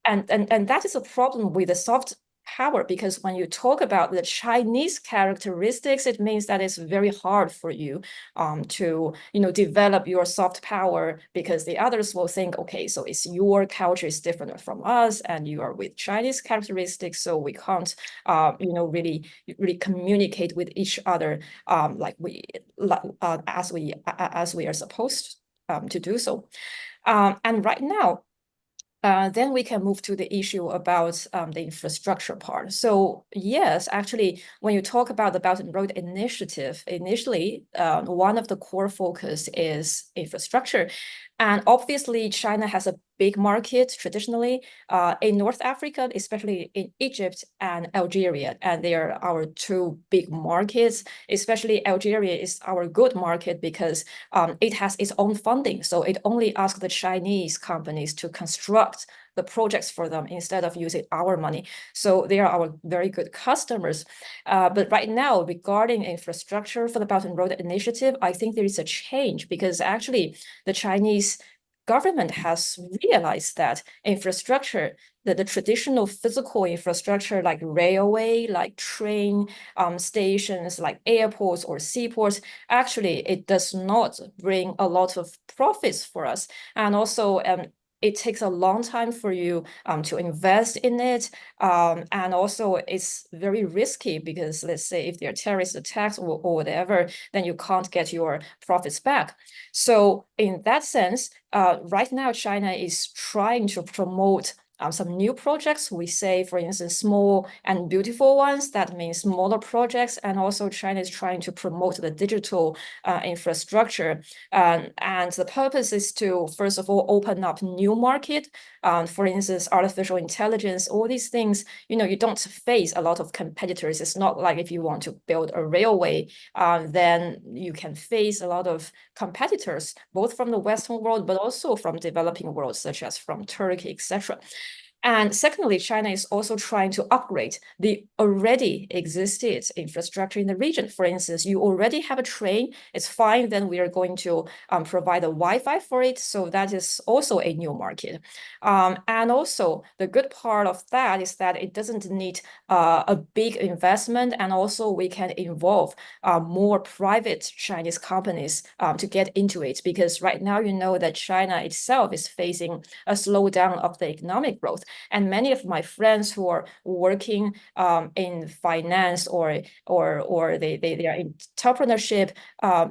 that is a problem with the soft power, because when you talk about the Chinese characteristics, it means that it's very hard for you to develop your soft power, because the others will think, okay, so it's your culture is different from us, and you are with Chinese characteristics, so we can't really communicate with each other as we are supposed to do so. And right now, then we can move to the issue about the infrastructure part. So yes, actually, when you talk about the Belt and Road Initiative, initially, one of the core focus is infrastructure. And obviously, China has a big market traditionally in North Africa, especially in Egypt and Algeria. And they are our two big markets. Especially Algeria is our good market because it has its own funding. So it only asks the Chinese companies to construct the projects for them instead of using our money. So they are our very good customers. But right now, regarding infrastructure for the Belt and Road Initiative, I think there is a change because actually the Chinese government has realized that infrastructure, the traditional physical infrastructure like railway, like train stations, like airports or seaports, actually it does not bring a lot of profits for us. And also it takes a long time for you to invest in it. And also it's very risky because let's say if there are terrorist attacks or whatever, then you can't get your profits back. So in that sense, right now, China is trying to promote some new projects. We say, for instance, small and beautiful ones. That means smaller projects. And also China is trying to promote the digital infrastructure. And the purpose is to, first of all, open up new market. For instance, artificial intelligence, all these things, you don't face a lot of competitors. It's not like if you want to build a railway, then you can face a lot of competitors, both from the Western world, but also from developing world, such as from Turkey, etc. And secondly, China is also trying to upgrade the already existed infrastructure in the region. For instance, you already have a train, it's fine, then we are going to provide a Wi-Fi for it. So that is also a new market. And also the good part of that is that it doesn't need a big investment. And also we can involve more private Chinese companies to get into it. Because right now, that China itself is facing a slowdown of the economic growth. And many of my friends who are working in finance or they are in entrepreneurship,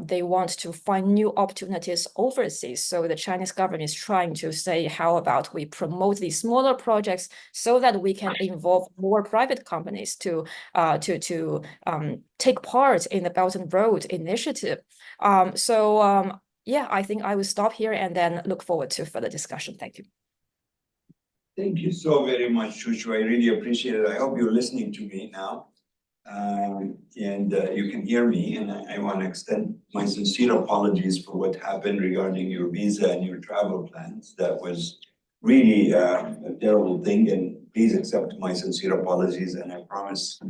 they want to find new opportunities overseas. So the Chinese government is trying to say, how about we promote these smaller projects so that we can involve more private companies to take part in the Belt and Road Initiative. Yeah, I think I will stop here and then look forward to further discussion. Thank you. Thank you so very much, Shushu. I really appreciate it. I hope you're listening to me now. And you can hear me, and I want to extend my sincere apologies for what happened regarding your visa and your travel plans. That was really a terrible thing, and please accept my sincere apologies, and I promise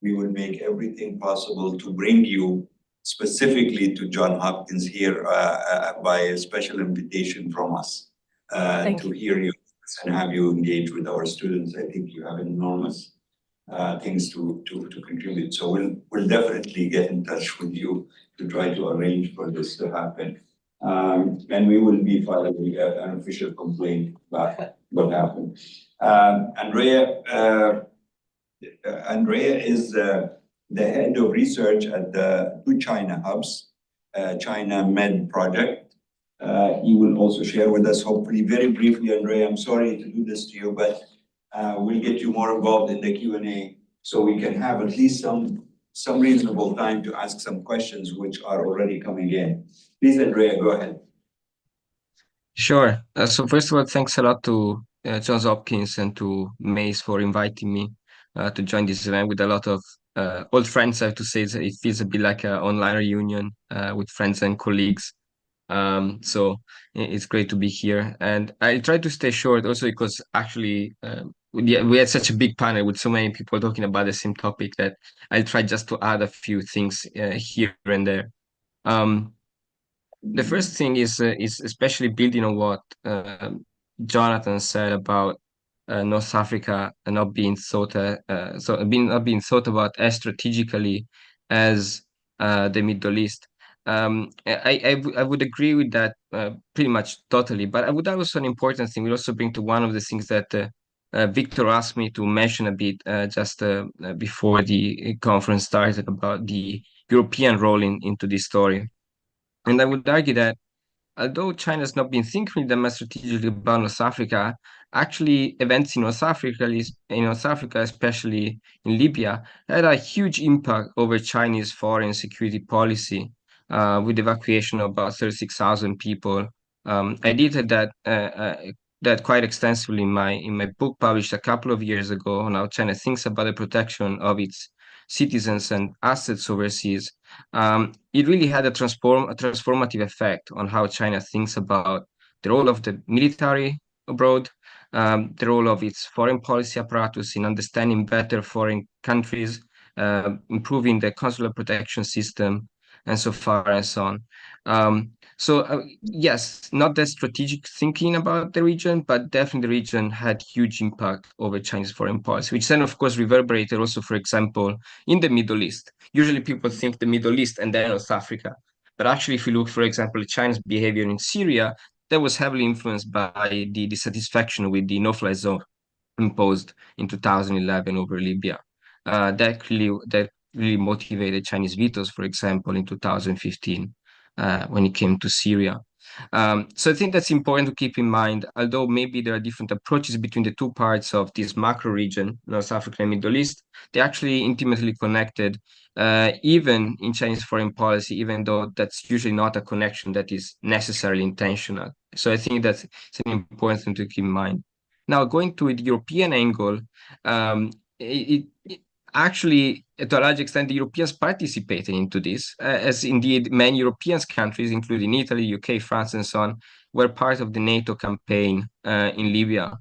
we will make everything possible to bring you specifically to Johns Hopkins here by a special invitation from us to hear you and have you engage with our students. I think you have enormous things to contribute. So we'll definitely get in touch with you to try to arrange for this to happen. And we will be filing an official complaint about what happened. Andrea is the head of research at the two China hubs, China Med project. He will also share with us, hopefully very briefly. Andrea, I'm sorry to do this to you, but we'll get you more involved in the Q&A so we can have at least some reasonable time to ask some questions which are already coming in. Please, Andrea, go ahead. Sure. So first of all, thanks a lot to Johns Hopkins and to MEIS for inviting me to join this event with a lot of old friends. I have to say it feels a bit like an online reunion with friends and colleagues. So it's great to be here. And I try to stay short also because actually we had such a big panel with so many people talking about the same topic that I'll try just to add a few things here and there. The first thing is especially building on what Jonathan said about North Africa not being thought not being thought about as strategically as the Middle East. I would agree with that pretty much totally, but I would also an important thing. We also bring to one of the things that Victor asked me to mention a bit just before the conference started about the European role into this story. And I would argue that although China has not been thinking that much strategically about North Africa, actually events in North Africa, especially in Libya, had a huge impact over Chinese foreign security policy, with evacuation of about 36,000 people. I did that quite extensively in my book published a couple of years ago on how China thinks about the protection of its citizens and assets overseas. It really had a transformative effect on how China thinks about the role of the military abroad, the role of its foreign policy apparatus in understanding better foreign countries, improving the consular protection system, and so far and so on. Yes, not that strategic thinking about the region, but definitely the region had huge impact over Chinese foreign policy, which then, of course, reverberated also, for example, in the Middle East. Usually people think the Middle East and then North Africa. But actually, if you look, for example, at China's behavior in Syria, that was heavily influenced by the dissatisfaction with the no-fly zone imposed in 2011 over Libya. That really motivated Chinese vetoes, for example, in 2015 when it came to Syria. So I think that's important to keep in mind, although maybe there are different approaches between the two parts of this macro region, North Africa and Middle East, they're actually intimately connected, even in Chinese foreign policy, even though that's usually not a connection that is necessarily intentional. So I think that's an important thing to keep in mind. Now, going to the European angle, actually, to a large extent, the Europeans participated into this, as indeed many European countries, including Italy, UK, France, and so on, were part of the NATO campaign in Libya.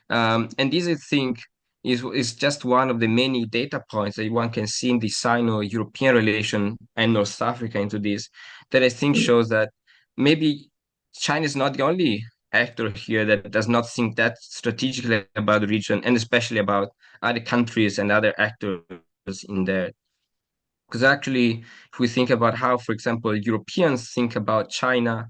And this, I think, is just one of the many data points that one can see in the Sino-European relation and North Africa into this, that I think shows that maybe China is not the only actor here that does not think that strategically about the region, and especially about other countries and other actors in there. Because actually, if we think about how, for example, Europeans think about China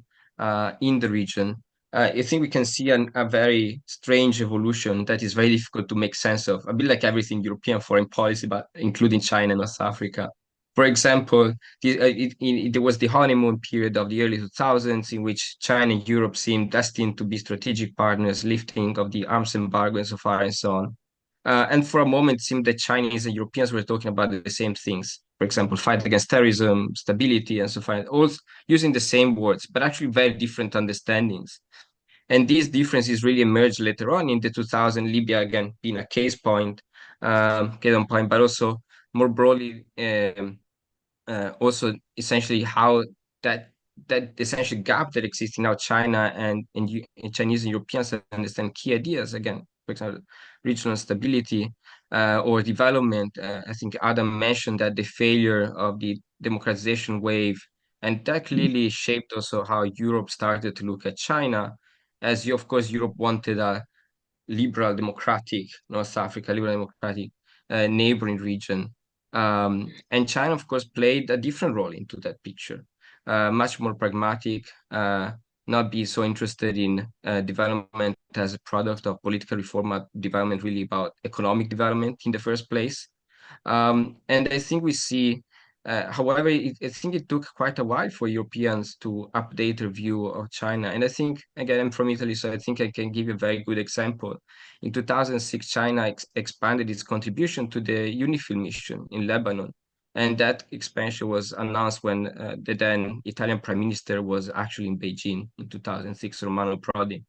in the region, I think we can see a very strange evolution that is very difficult to make sense of, a bit like everything European foreign policy, but including China and North Africa. For example, there was the honeymoon period of the early 2000s in which China and Europe seemed destined to be strategic partners, lifting of the arms embargo and so far and so on. And for a moment, it seemed that Chinese and Europeans were talking about the same things. For example, fight against terrorism, stability, and so forth, all using the same words, but actually very different understandings. And these differences really emerged later on in the 2000 Libya, again, being a case point, but also more broadly, also essentially how that essential gap that exists in how China and Chinese and Europeans understand key ideas, again, for example, regional stability or development. I think Adam mentioned that the failure of the democratization wave, and that clearly shaped also how Europe started to look at China, as of course Europe wanted a liberal democratic North Africa, liberal democratic neighboring region. And China, of course, played a different role into that picture, much more pragmatic, not be so interested in development as a product of political reform, development really about economic development in the first place. And I think we see, however, I think it took quite a while for Europeans to update their view of China. And I think, again, I'm from Italy, so I think I can give you a very good example. In 2006, China expanded its contribution to the UNIFIL mission in Lebanon. And that expansion was announced when the then Italian Prime Minister was actually in Beijing in 2006, Romano Prodi.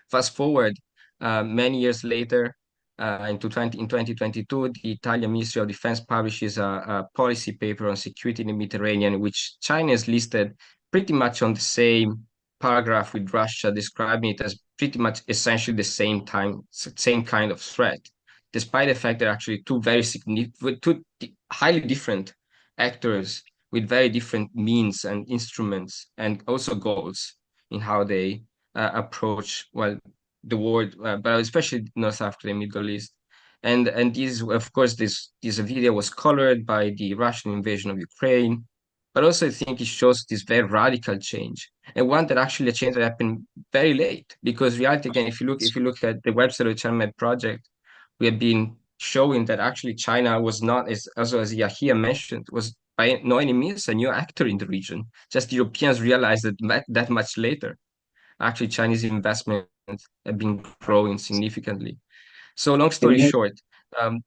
Fast forward many years later, in 2022, the Italian Ministry of Defense publishes a policy paper on security in the Mediterranean, which China is listed pretty much on the same paragraph with Russia, describing it as pretty much essentially the same kind of threat, despite the fact that actually two highly different actors with very different means and instruments and also goals in how they approach, well, the world, but especially North Africa and Middle East. And this, of course, this video was colored by the Russian invasion of Ukraine, but also I think it shows this very radical change, and one that actually a change that happened very late. Because reality, again, if you look at the website of the China project, we have been showing that actually China was not, as Yahia mentioned, was by no any means a new actor in the region. Just Europeans realized that much later. Actually, Chinese investment have been growing significantly. So long story short, um,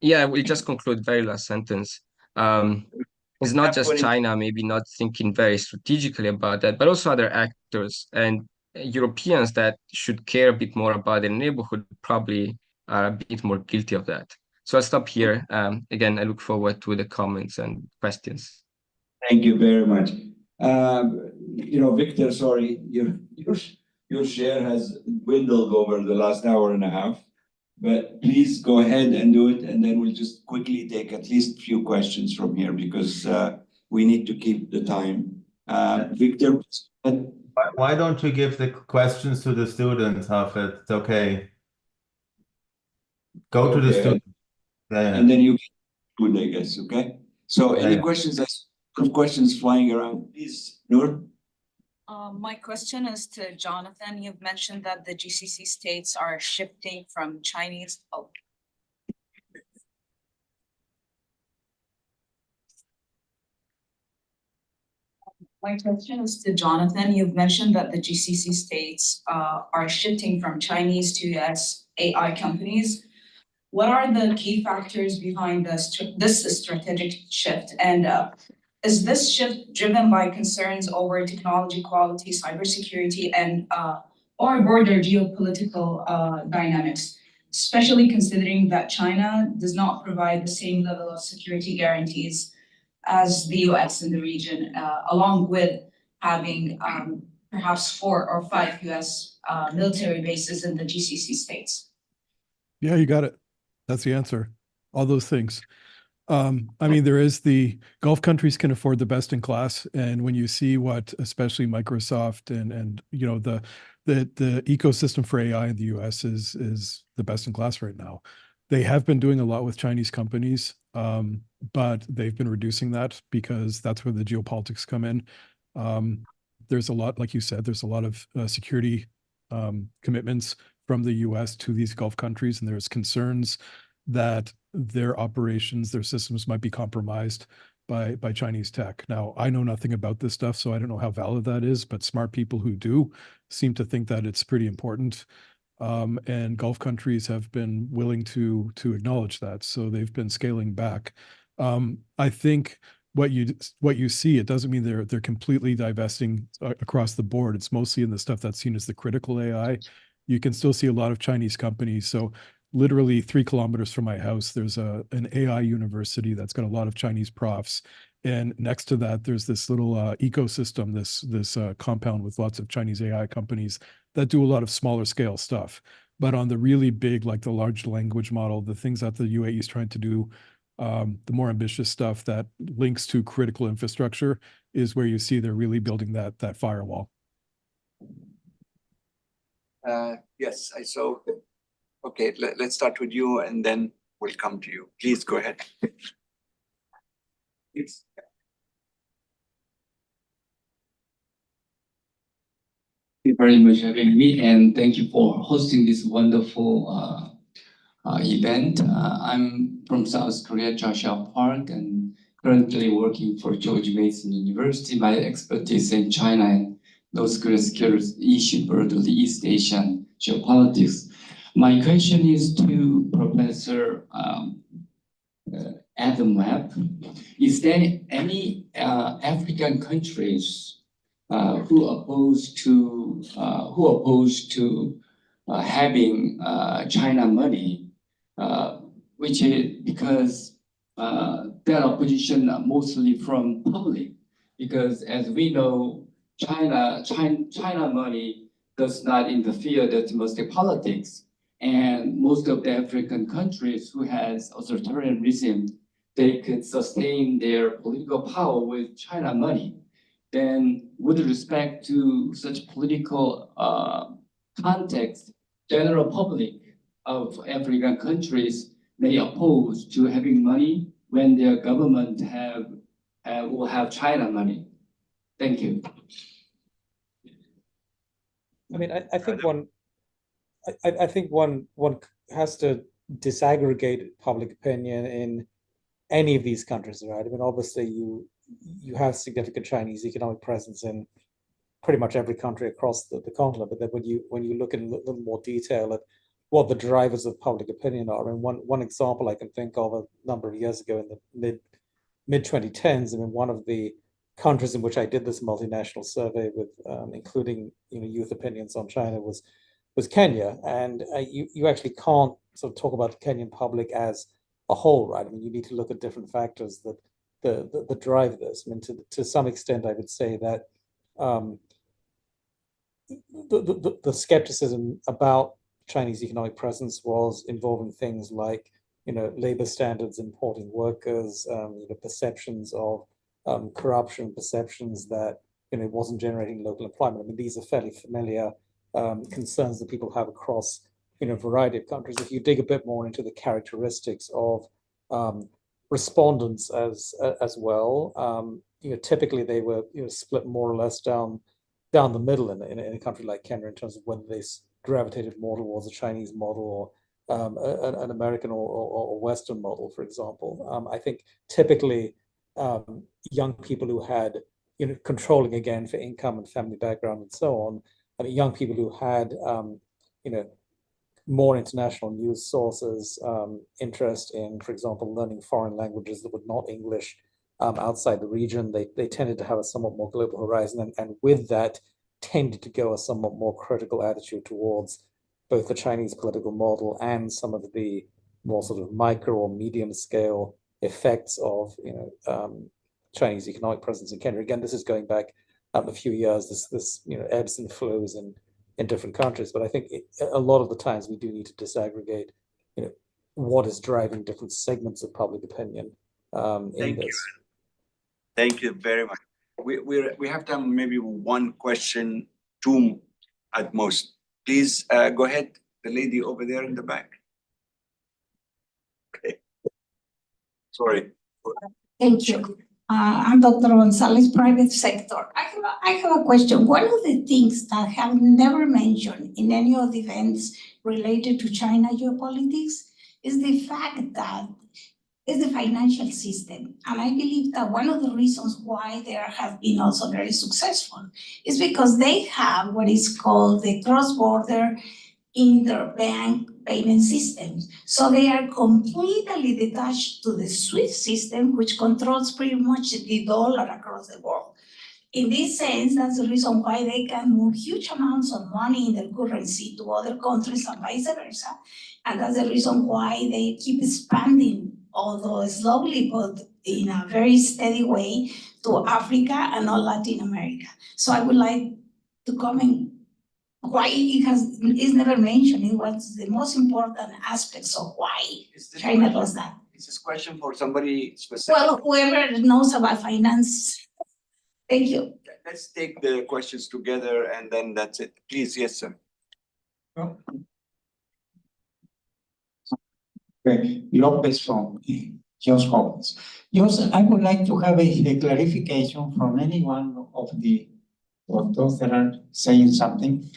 yeah, we'll just conclude very last sentence. It's not just China maybe not thinking very strategically about that, but also other actors and Europeans that should care a bit more about their neighborhood probably are a bit more guilty of that. So I'll stop here. Again, I look forward to the comments and questions. Thank you very much. Victor, sorry, your share has dwindled over the last hour and a half, but please go ahead and do it, and then we'll just quickly take at least a few questions from here because we need to keep the time. Victor, why don't you give the questions to the students, Hafid? It's okay. Go to the students. Yeah. And then you good, I guess, okay? So any Yeah. questions? Questions flying around, please, Noor. My question is to Jonathan. You've mentioned that the GCC states are shifting from Chinese. Oh. My question is to Jonathan. You've mentioned that the GCC states are shifting from Chinese to US AI companies. What are the key factors behind this strategic shift? And is this shift driven by concerns over technology quality, cybersecurity, and or broader geopolitical dynamics, especially considering that China does not provide the same level of security guarantees as the US in the region, along with having perhaps 4 or 5 US military bases in the GCC states? Yeah, you got it. That's the answer. All those things. I mean, there is the Gulf countries can afford the best in class, and when you see what, especially Microsoft and the ecosystem for AI in the U.S. is the best in class right now. They have been doing a lot with Chinese companies, but they've been reducing that because that's where the geopolitics come in. There's a lot, like you said, there's a lot of security commitments from the U.S. to these Gulf countries, and there's concerns that their operations, their systems might be compromised by Chinese tech. Now, I know nothing about this stuff, so I don't know how valid that is, but smart people who do seem to think that it's pretty important. And Gulf countries have been willing to acknowledge that, so they've been scaling back. I think what you see, it doesn't mean they're completely divesting across the board. It's mostly in the stuff that's seen as the critical AI. You can still see a lot of Chinese companies. So literally 3 kilometers from my house, there's an AI university that's got a lot of Chinese profs. And next to that, there's this little ecosystem, this compound with lots of Chinese AI companies that do a lot of smaller scale stuff. But on the really big, like the large language model, the things that the UAE is trying to do, the more ambitious stuff that links to critical infrastructure is where you see they're really building that firewall. Yes, I saw. Okay, let's start with you and then we'll come to you. Please go ahead. Please. Thank you very much for having me, and thank you for hosting this wonderful event. I'm from South Korea, Joshua Park, and currently working for George Mason University. My expertise in China and North Korean security issue, broadly East Asian geopolitics. My question is to Professor Adam Webb. Is there any African countries who oppose to having China money, which is because their opposition mostly from public, because as we know, China money does not interfere with domestic politics, and most of the African countries who has authoritarian regime, they could sustain their political power with China money. Then, with respect to such political context, general public of African countries may oppose to having money when their government will have China money. Thank you. I mean, I think one has to disaggregate public opinion any of these countries, right? I mean, obviously you have significant Chinese economic presence in pretty much every country across the continent. But then when you look in a little more detail at what the drivers of public opinion are, and one example I can think of a number of years ago in the mid 2010s, I mean, one of the countries in which I did this multinational survey with, including youth opinions on China, was Kenya, and you actually can't sort of talk about the Kenyan public as a whole, right? I mean, you need to look at different factors that drive this. I mean, to some extent, I would say that the skepticism about Chinese economic presence was involving things like labor standards, importing workers, perceptions of corruption, perceptions that it wasn't generating local employment. I mean, these are fairly familiar concerns that people have across a variety of countries. If you dig a bit more into the characteristics of respondents as well, typically they were split more or less down the middle in a country like Kenya in terms of whether they gravitated more towards a Chinese model or an American or Western model, for example. I think typically young people who had controlling again for income and family background and so on, I mean, young people who had more international news sources, interest in, for example, learning foreign languages that were not English outside the region, they tended to have a somewhat more global horizon, and with that tended to go a somewhat more critical attitude towards both the Chinese political model and some of the more sort of micro or medium scale effects of Chinese economic presence in Kenya. Again, this is going back a few years. This ebbs and flows in different countries, but I think a lot of the times we do need to disaggregate what is driving different segments of public opinion in this. Thank you very much. We have time maybe one question, two at most. Please go ahead, the lady over there in the back. Okay. Sorry. Thank you. I'm Dr. Gonzalez, private sector. I have a question. One of the things that have never mentioned in any of the events related to China geopolitics is the fact that it's the financial system. And I believe that one of the reasons why they have been also very successful is because they have what is called the cross-border interbank payment systems. So they are completely detached to the SWIFT system, which controls pretty much the dollar across the world. In this sense, that's the reason why they can move huge amounts of money in their currency to other countries and vice versa. And that's the reason why they keep expanding, although slowly, but in a very steady way, to Africa and all Latin America. So I would like to comment why it's never mentioned. It was the most important aspects of why China does that. Is this question for somebody specific? Well, whoever knows about finance. Thank you. Let's take the questions together and then that's it. Please, yes, sir. Lopez from Johns Hopkins. Just, I would like to have a clarification from any one of those that are saying something.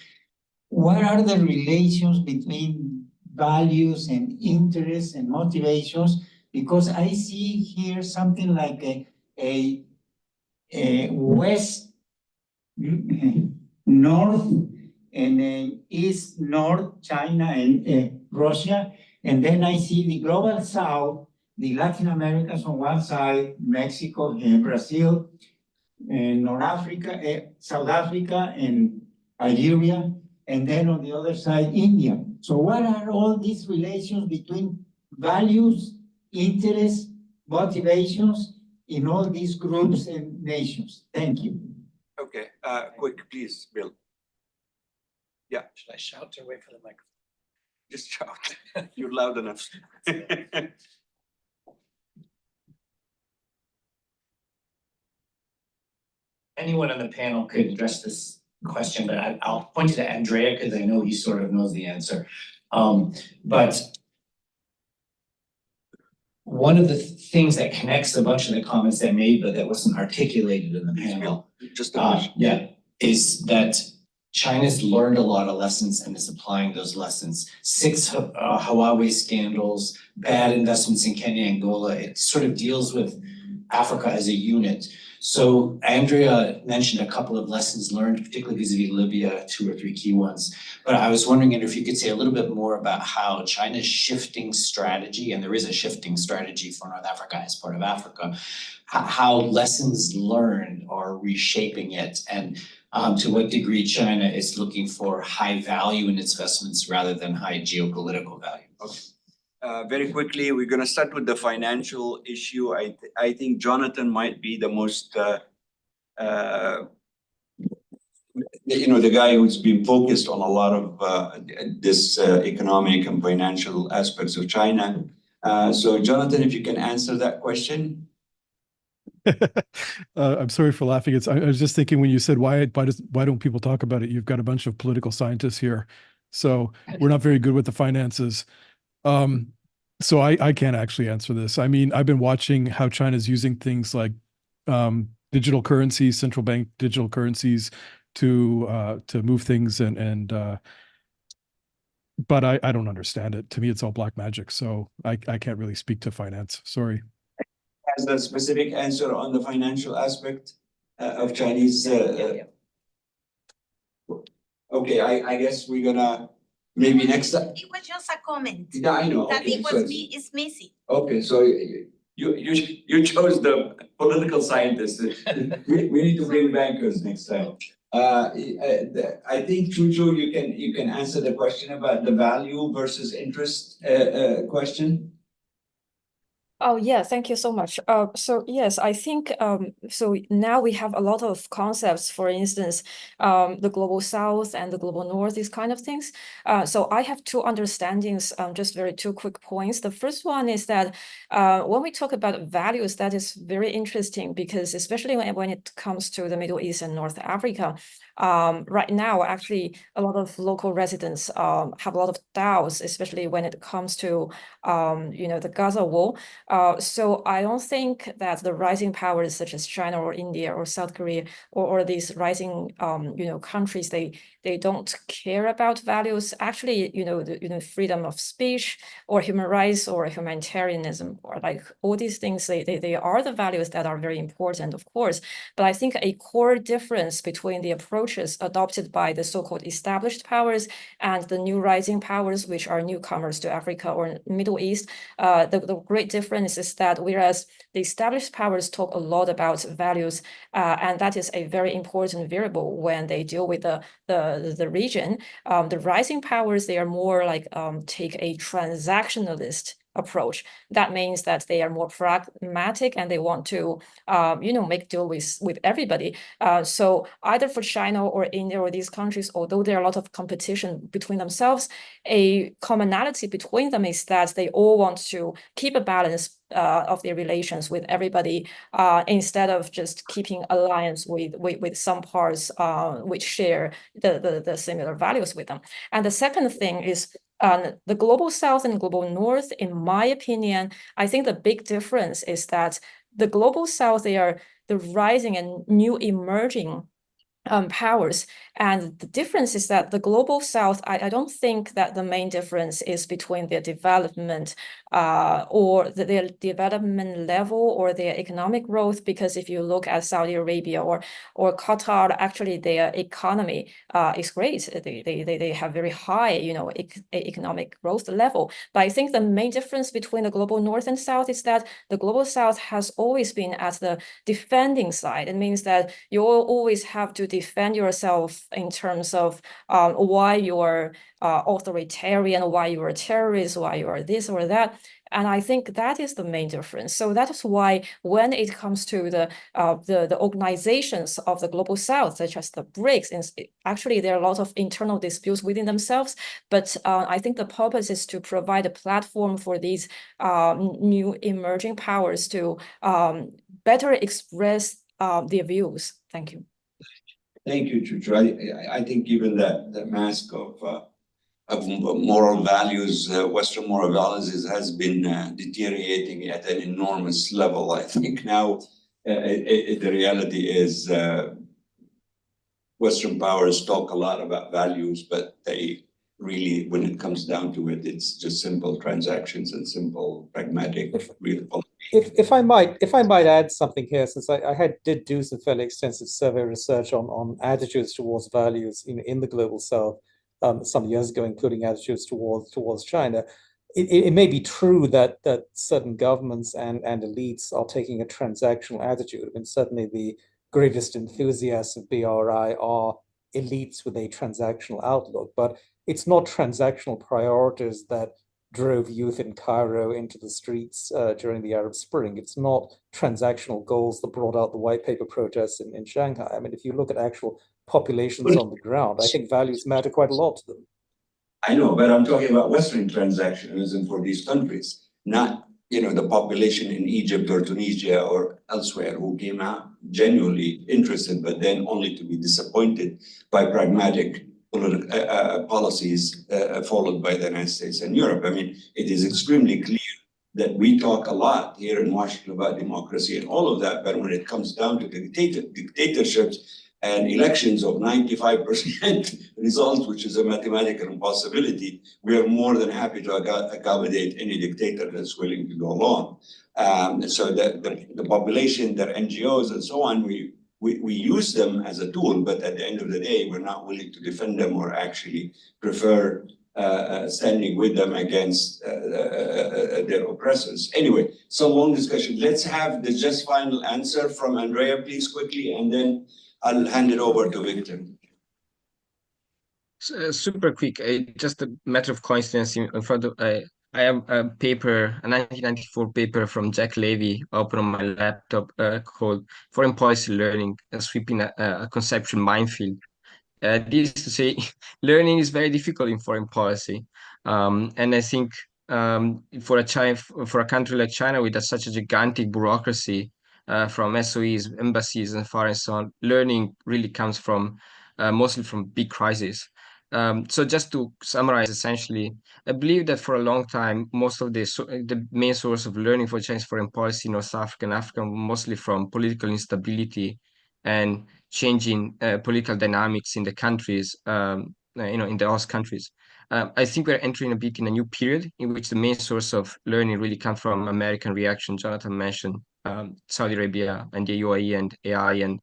What are the relations between values and interests and motivations? Because I see here something like a west, north, and east, north, China and Russia. And then I see the global south, the Latin Americans on one side, Mexico and Brazil, and North Africa, South Africa and Algeria, and then on the other side, India. So what are all these relations between values, interests, motivations in all these groups and nations? Thank you. Okay, quick, please, Bill. Yeah. Should I shout or wait for the microphone? Just shout. You're loud enough. Anyone on the panel could address this question, but I'll point to Andrea because I know he sort of knows the answer. But one of the things that connects a bunch of the comments that made, but that wasn't articulated in the panel, just a question. yeah, is that China's learned a lot of lessons and is applying those lessons. 6 Huawei scandals, bad investments in Kenya, Angola. It sort of deals with Africa as a unit. So Andrea mentioned a couple of lessons learned, particularly vis-a-vis Libya, 2 or 3 key ones. But I was wondering, Andrea, if you could say a little bit more about how China's shifting strategy, and there is a shifting strategy for North Africa as part of Africa, how lessons learned are reshaping it, and to what degree China is looking for high value in its investments rather than high geopolitical value. Okay. Very quickly, we're going to start with the financial issue. I think Jonathan might be the most, the guy who's been focused on a lot of this economic and financial aspects of China. So Jonathan, if you can answer that question. I'm sorry for laughing. I was just thinking when you said why don't people talk about it? You've got a bunch of political scientists here, so we're not very good with the finances. So I can't actually answer this. I mean, I've been watching how China's using things like digital currencies, central bank digital currencies to move things but I don't understand it. To me, it's all black magic. So I can't really speak to finance. Sorry. Has a specific answer on the financial aspect of Chinese. Okay, I guess we're gonna maybe next time. It was just a comment. Yeah, I know. That Okay, it was me, it's missing. Okay, so you chose the political scientist. We need to bring bankers next time. I think Chucho, you can answer the question about the value versus interest question. Oh, yeah, thank you so much. So yes, I think so now we have a lot of concepts, for instance, the global south and the global north, these kind of things. So I have 2 understandings, just 2 quick points. The first one is that when we talk about values, that is very interesting because especially when it comes to the Middle East and North Africa, right now, actually, a lot of local residents have a lot of doubts, especially when it comes to the Gaza war. So I don't think that the rising powers such as China or India or South Korea or these rising countries, they don't care about values. Actually, the freedom of speech or human rights or humanitarianism or like all these things, they are the values that are very important, of course. But I think a core difference between the approaches adopted by the so-called established powers and the new rising powers, which are newcomers to Africa or Middle East, the great difference is that whereas the established powers talk a lot about values, and that is a very important variable when they deal with the region, the rising powers, they are more like take a transactionalist approach. That means that they are more pragmatic and they want to make deal with everybody. So either for China or India or these countries, although there are a lot of competition between themselves, a commonality between them is that they all want to keep a balance of their relations with everybody, instead of just keeping alliance with some parts which share the similar values with them. And the second thing is the global south and global north, in my opinion, I think the big difference is that the global south, they are the rising and new emerging powers. And the difference is that the global south, I don't think that the main difference is between their development or their development level or their economic growth, because if you look at Saudi Arabia or Qatar, actually their economy is great. They have very high, economic growth level. But I think the main difference between the global north and south is that the global south has always been at the defending side. It means that you always have to defend yourself in terms of why you're authoritarian, why you're a terrorist, why you are this or that. And I think that is the main difference. So that is why when it comes to the organizations of the global south, such as the BRICS, actually there are a lot of internal disputes within themselves. But I think the purpose is to provide a platform for these new emerging powers to better express their views. Thank you. Thank you, Chucho. I think given that the mask of moral values, Western moral values has been deteriorating at an enormous level. I think now the reality is Western powers talk a lot about values, but they really, when it comes down to it, it's just simple transactions and simple pragmatic real policy. If I might add something here, since I did do some fairly extensive survey research on attitudes towards values in the global south some years ago, including attitudes towards China. It may be true that certain governments and elites are taking a transactional attitude. I mean, certainly the greatest enthusiasts of BRI are elites with a transactional outlook, but it's not transactional priorities that drove youth in Cairo into the streets during the Arab Spring. It's not transactional goals that brought out the white paper protests in Shanghai. I mean, if you look at actual populations on the ground, I think values matter quite a lot to them. I know, but I'm talking about Western transactionalism for these countries, not the population in Egypt or Tunisia or elsewhere who came out genuinely interested, but then only to be disappointed by pragmatic policies followed by the United States and Europe. I mean, it is extremely clear that we talk a lot here in Washington about democracy and all of that, but when it comes down to dictatorships and elections of 95% results, which is a mathematical impossibility, we are more than happy to accommodate any dictator that's willing to go along. So the population, their NGOs and so on, we use them as a tool, but at the end of the day, we're not willing to defend them or actually prefer standing with them against their oppressors. Anyway, so long discussion. Let's have the just final answer from Andrea, please, quickly, and then I'll hand it over to Victor. Super quick, just a matter of coincidence. In front of I have a paper, a 1994 paper from Jack Levy open on my laptop called Foreign Policy Learning, Sweeping a Conceptual Minefield. This is to say, learning is very difficult in foreign policy. And I think for a country like China with such a gigantic bureaucracy, from SOEs, embassies, and far and so on, learning really comes from mostly from big crises. So just to summarize, essentially, I believe that for a long time, most of the main source of learning for Chinese foreign policy in North Africa and Africa, mostly from political instability and changing political dynamics in the countries, in the host countries. I think we're entering a bit in a new period in which the main source of learning really comes from American reaction. Jonathan mentioned Saudi Arabia and the UAE and AI and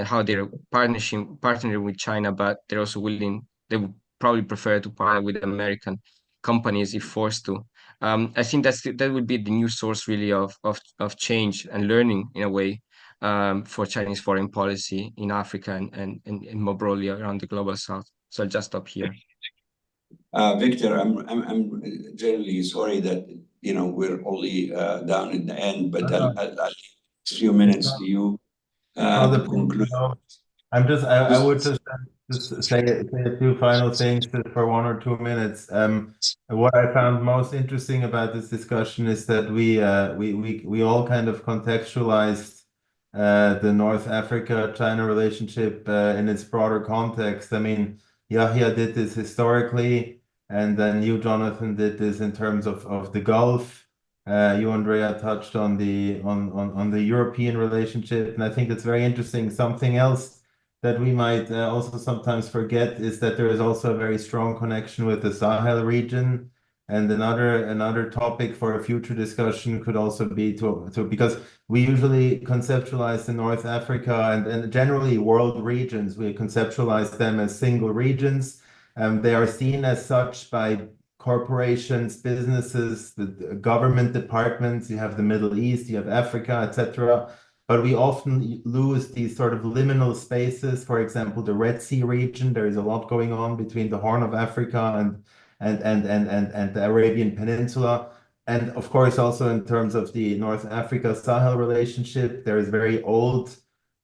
how they're partnering with China, but they're also willing. They would probably prefer to partner with American companies if forced to. I think that would be the new source really of change and learning in a way for Chinese foreign policy in Africa and more broadly around the global south. So I'll just stop here. Victor, I'm generally sorry that we're only down in the end, but I'll leave a few minutes to you to conclude. I would just say a few final things for 1 or 2 minutes. What I found most interesting about this discussion is that we all kind of contextualized the North Africa-China relationship in its broader context. I mean, Yahya did this historically, and then you, Jonathan, did this in terms of the Gulf. You, Andrea, touched on the European relationship, and I think it's very interesting. Something else that we might also sometimes forget is that there is also a very strong connection with the Sahel region. And another topic for a future discussion could also be to because we usually conceptualize the North Africa and generally world regions, we conceptualize them as single regions. They are seen as such by corporations, businesses, the government departments. You have the Middle East, you have Africa, etc. But we often lose these sort of liminal spaces. For example, the Red Sea region, there is a lot going on between the Horn of Africa and the Arabian Peninsula. And of course, also in terms of the North Africa-Sahel relationship, there is very old,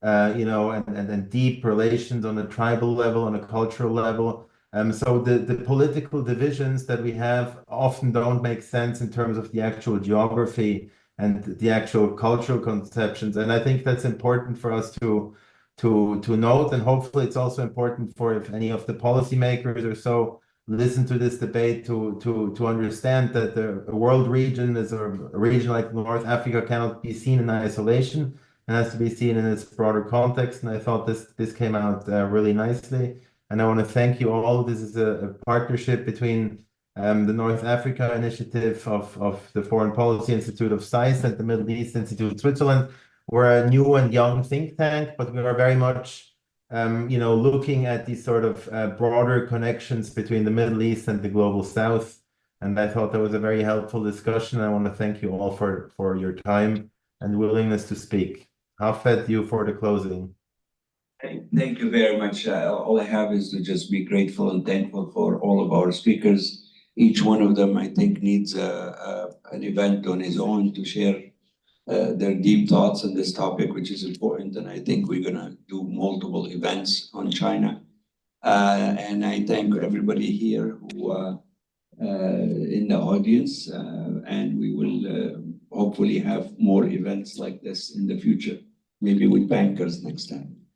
and deep relations on a tribal level, on a cultural level. So the political divisions that we have often don't make sense in terms of the actual geography and the actual cultural conceptions. And I think that's important for us to note, and hopefully it's also important for if any of the policymakers or so listen to this debate to understand that a world region is a region like North Africa cannot be seen in isolation. and has to be seen in its broader context. And I thought this came out really nicely. And I want to thank you all. This is a partnership between the North Africa Initiative of the Foreign Policy Institute of SAIS and the Middle East Institute of Switzerland. We're a new and young think tank, but we are very much looking at these sort of broader connections between the Middle East and the global South. And I thought that was a very helpful discussion. I want to thank you all for your time and willingness to speak. Hafed, you for the closing. Thank you very much. All I have is to just be grateful and thankful for all of our speakers. Each one of them, I think, needs an event on his own to share their deep thoughts on this topic, which is important. And I think we're going to do multiple events on China. And I thank everybody here who in the audience, and we will hopefully have more events like this in the future, maybe with bankers next time.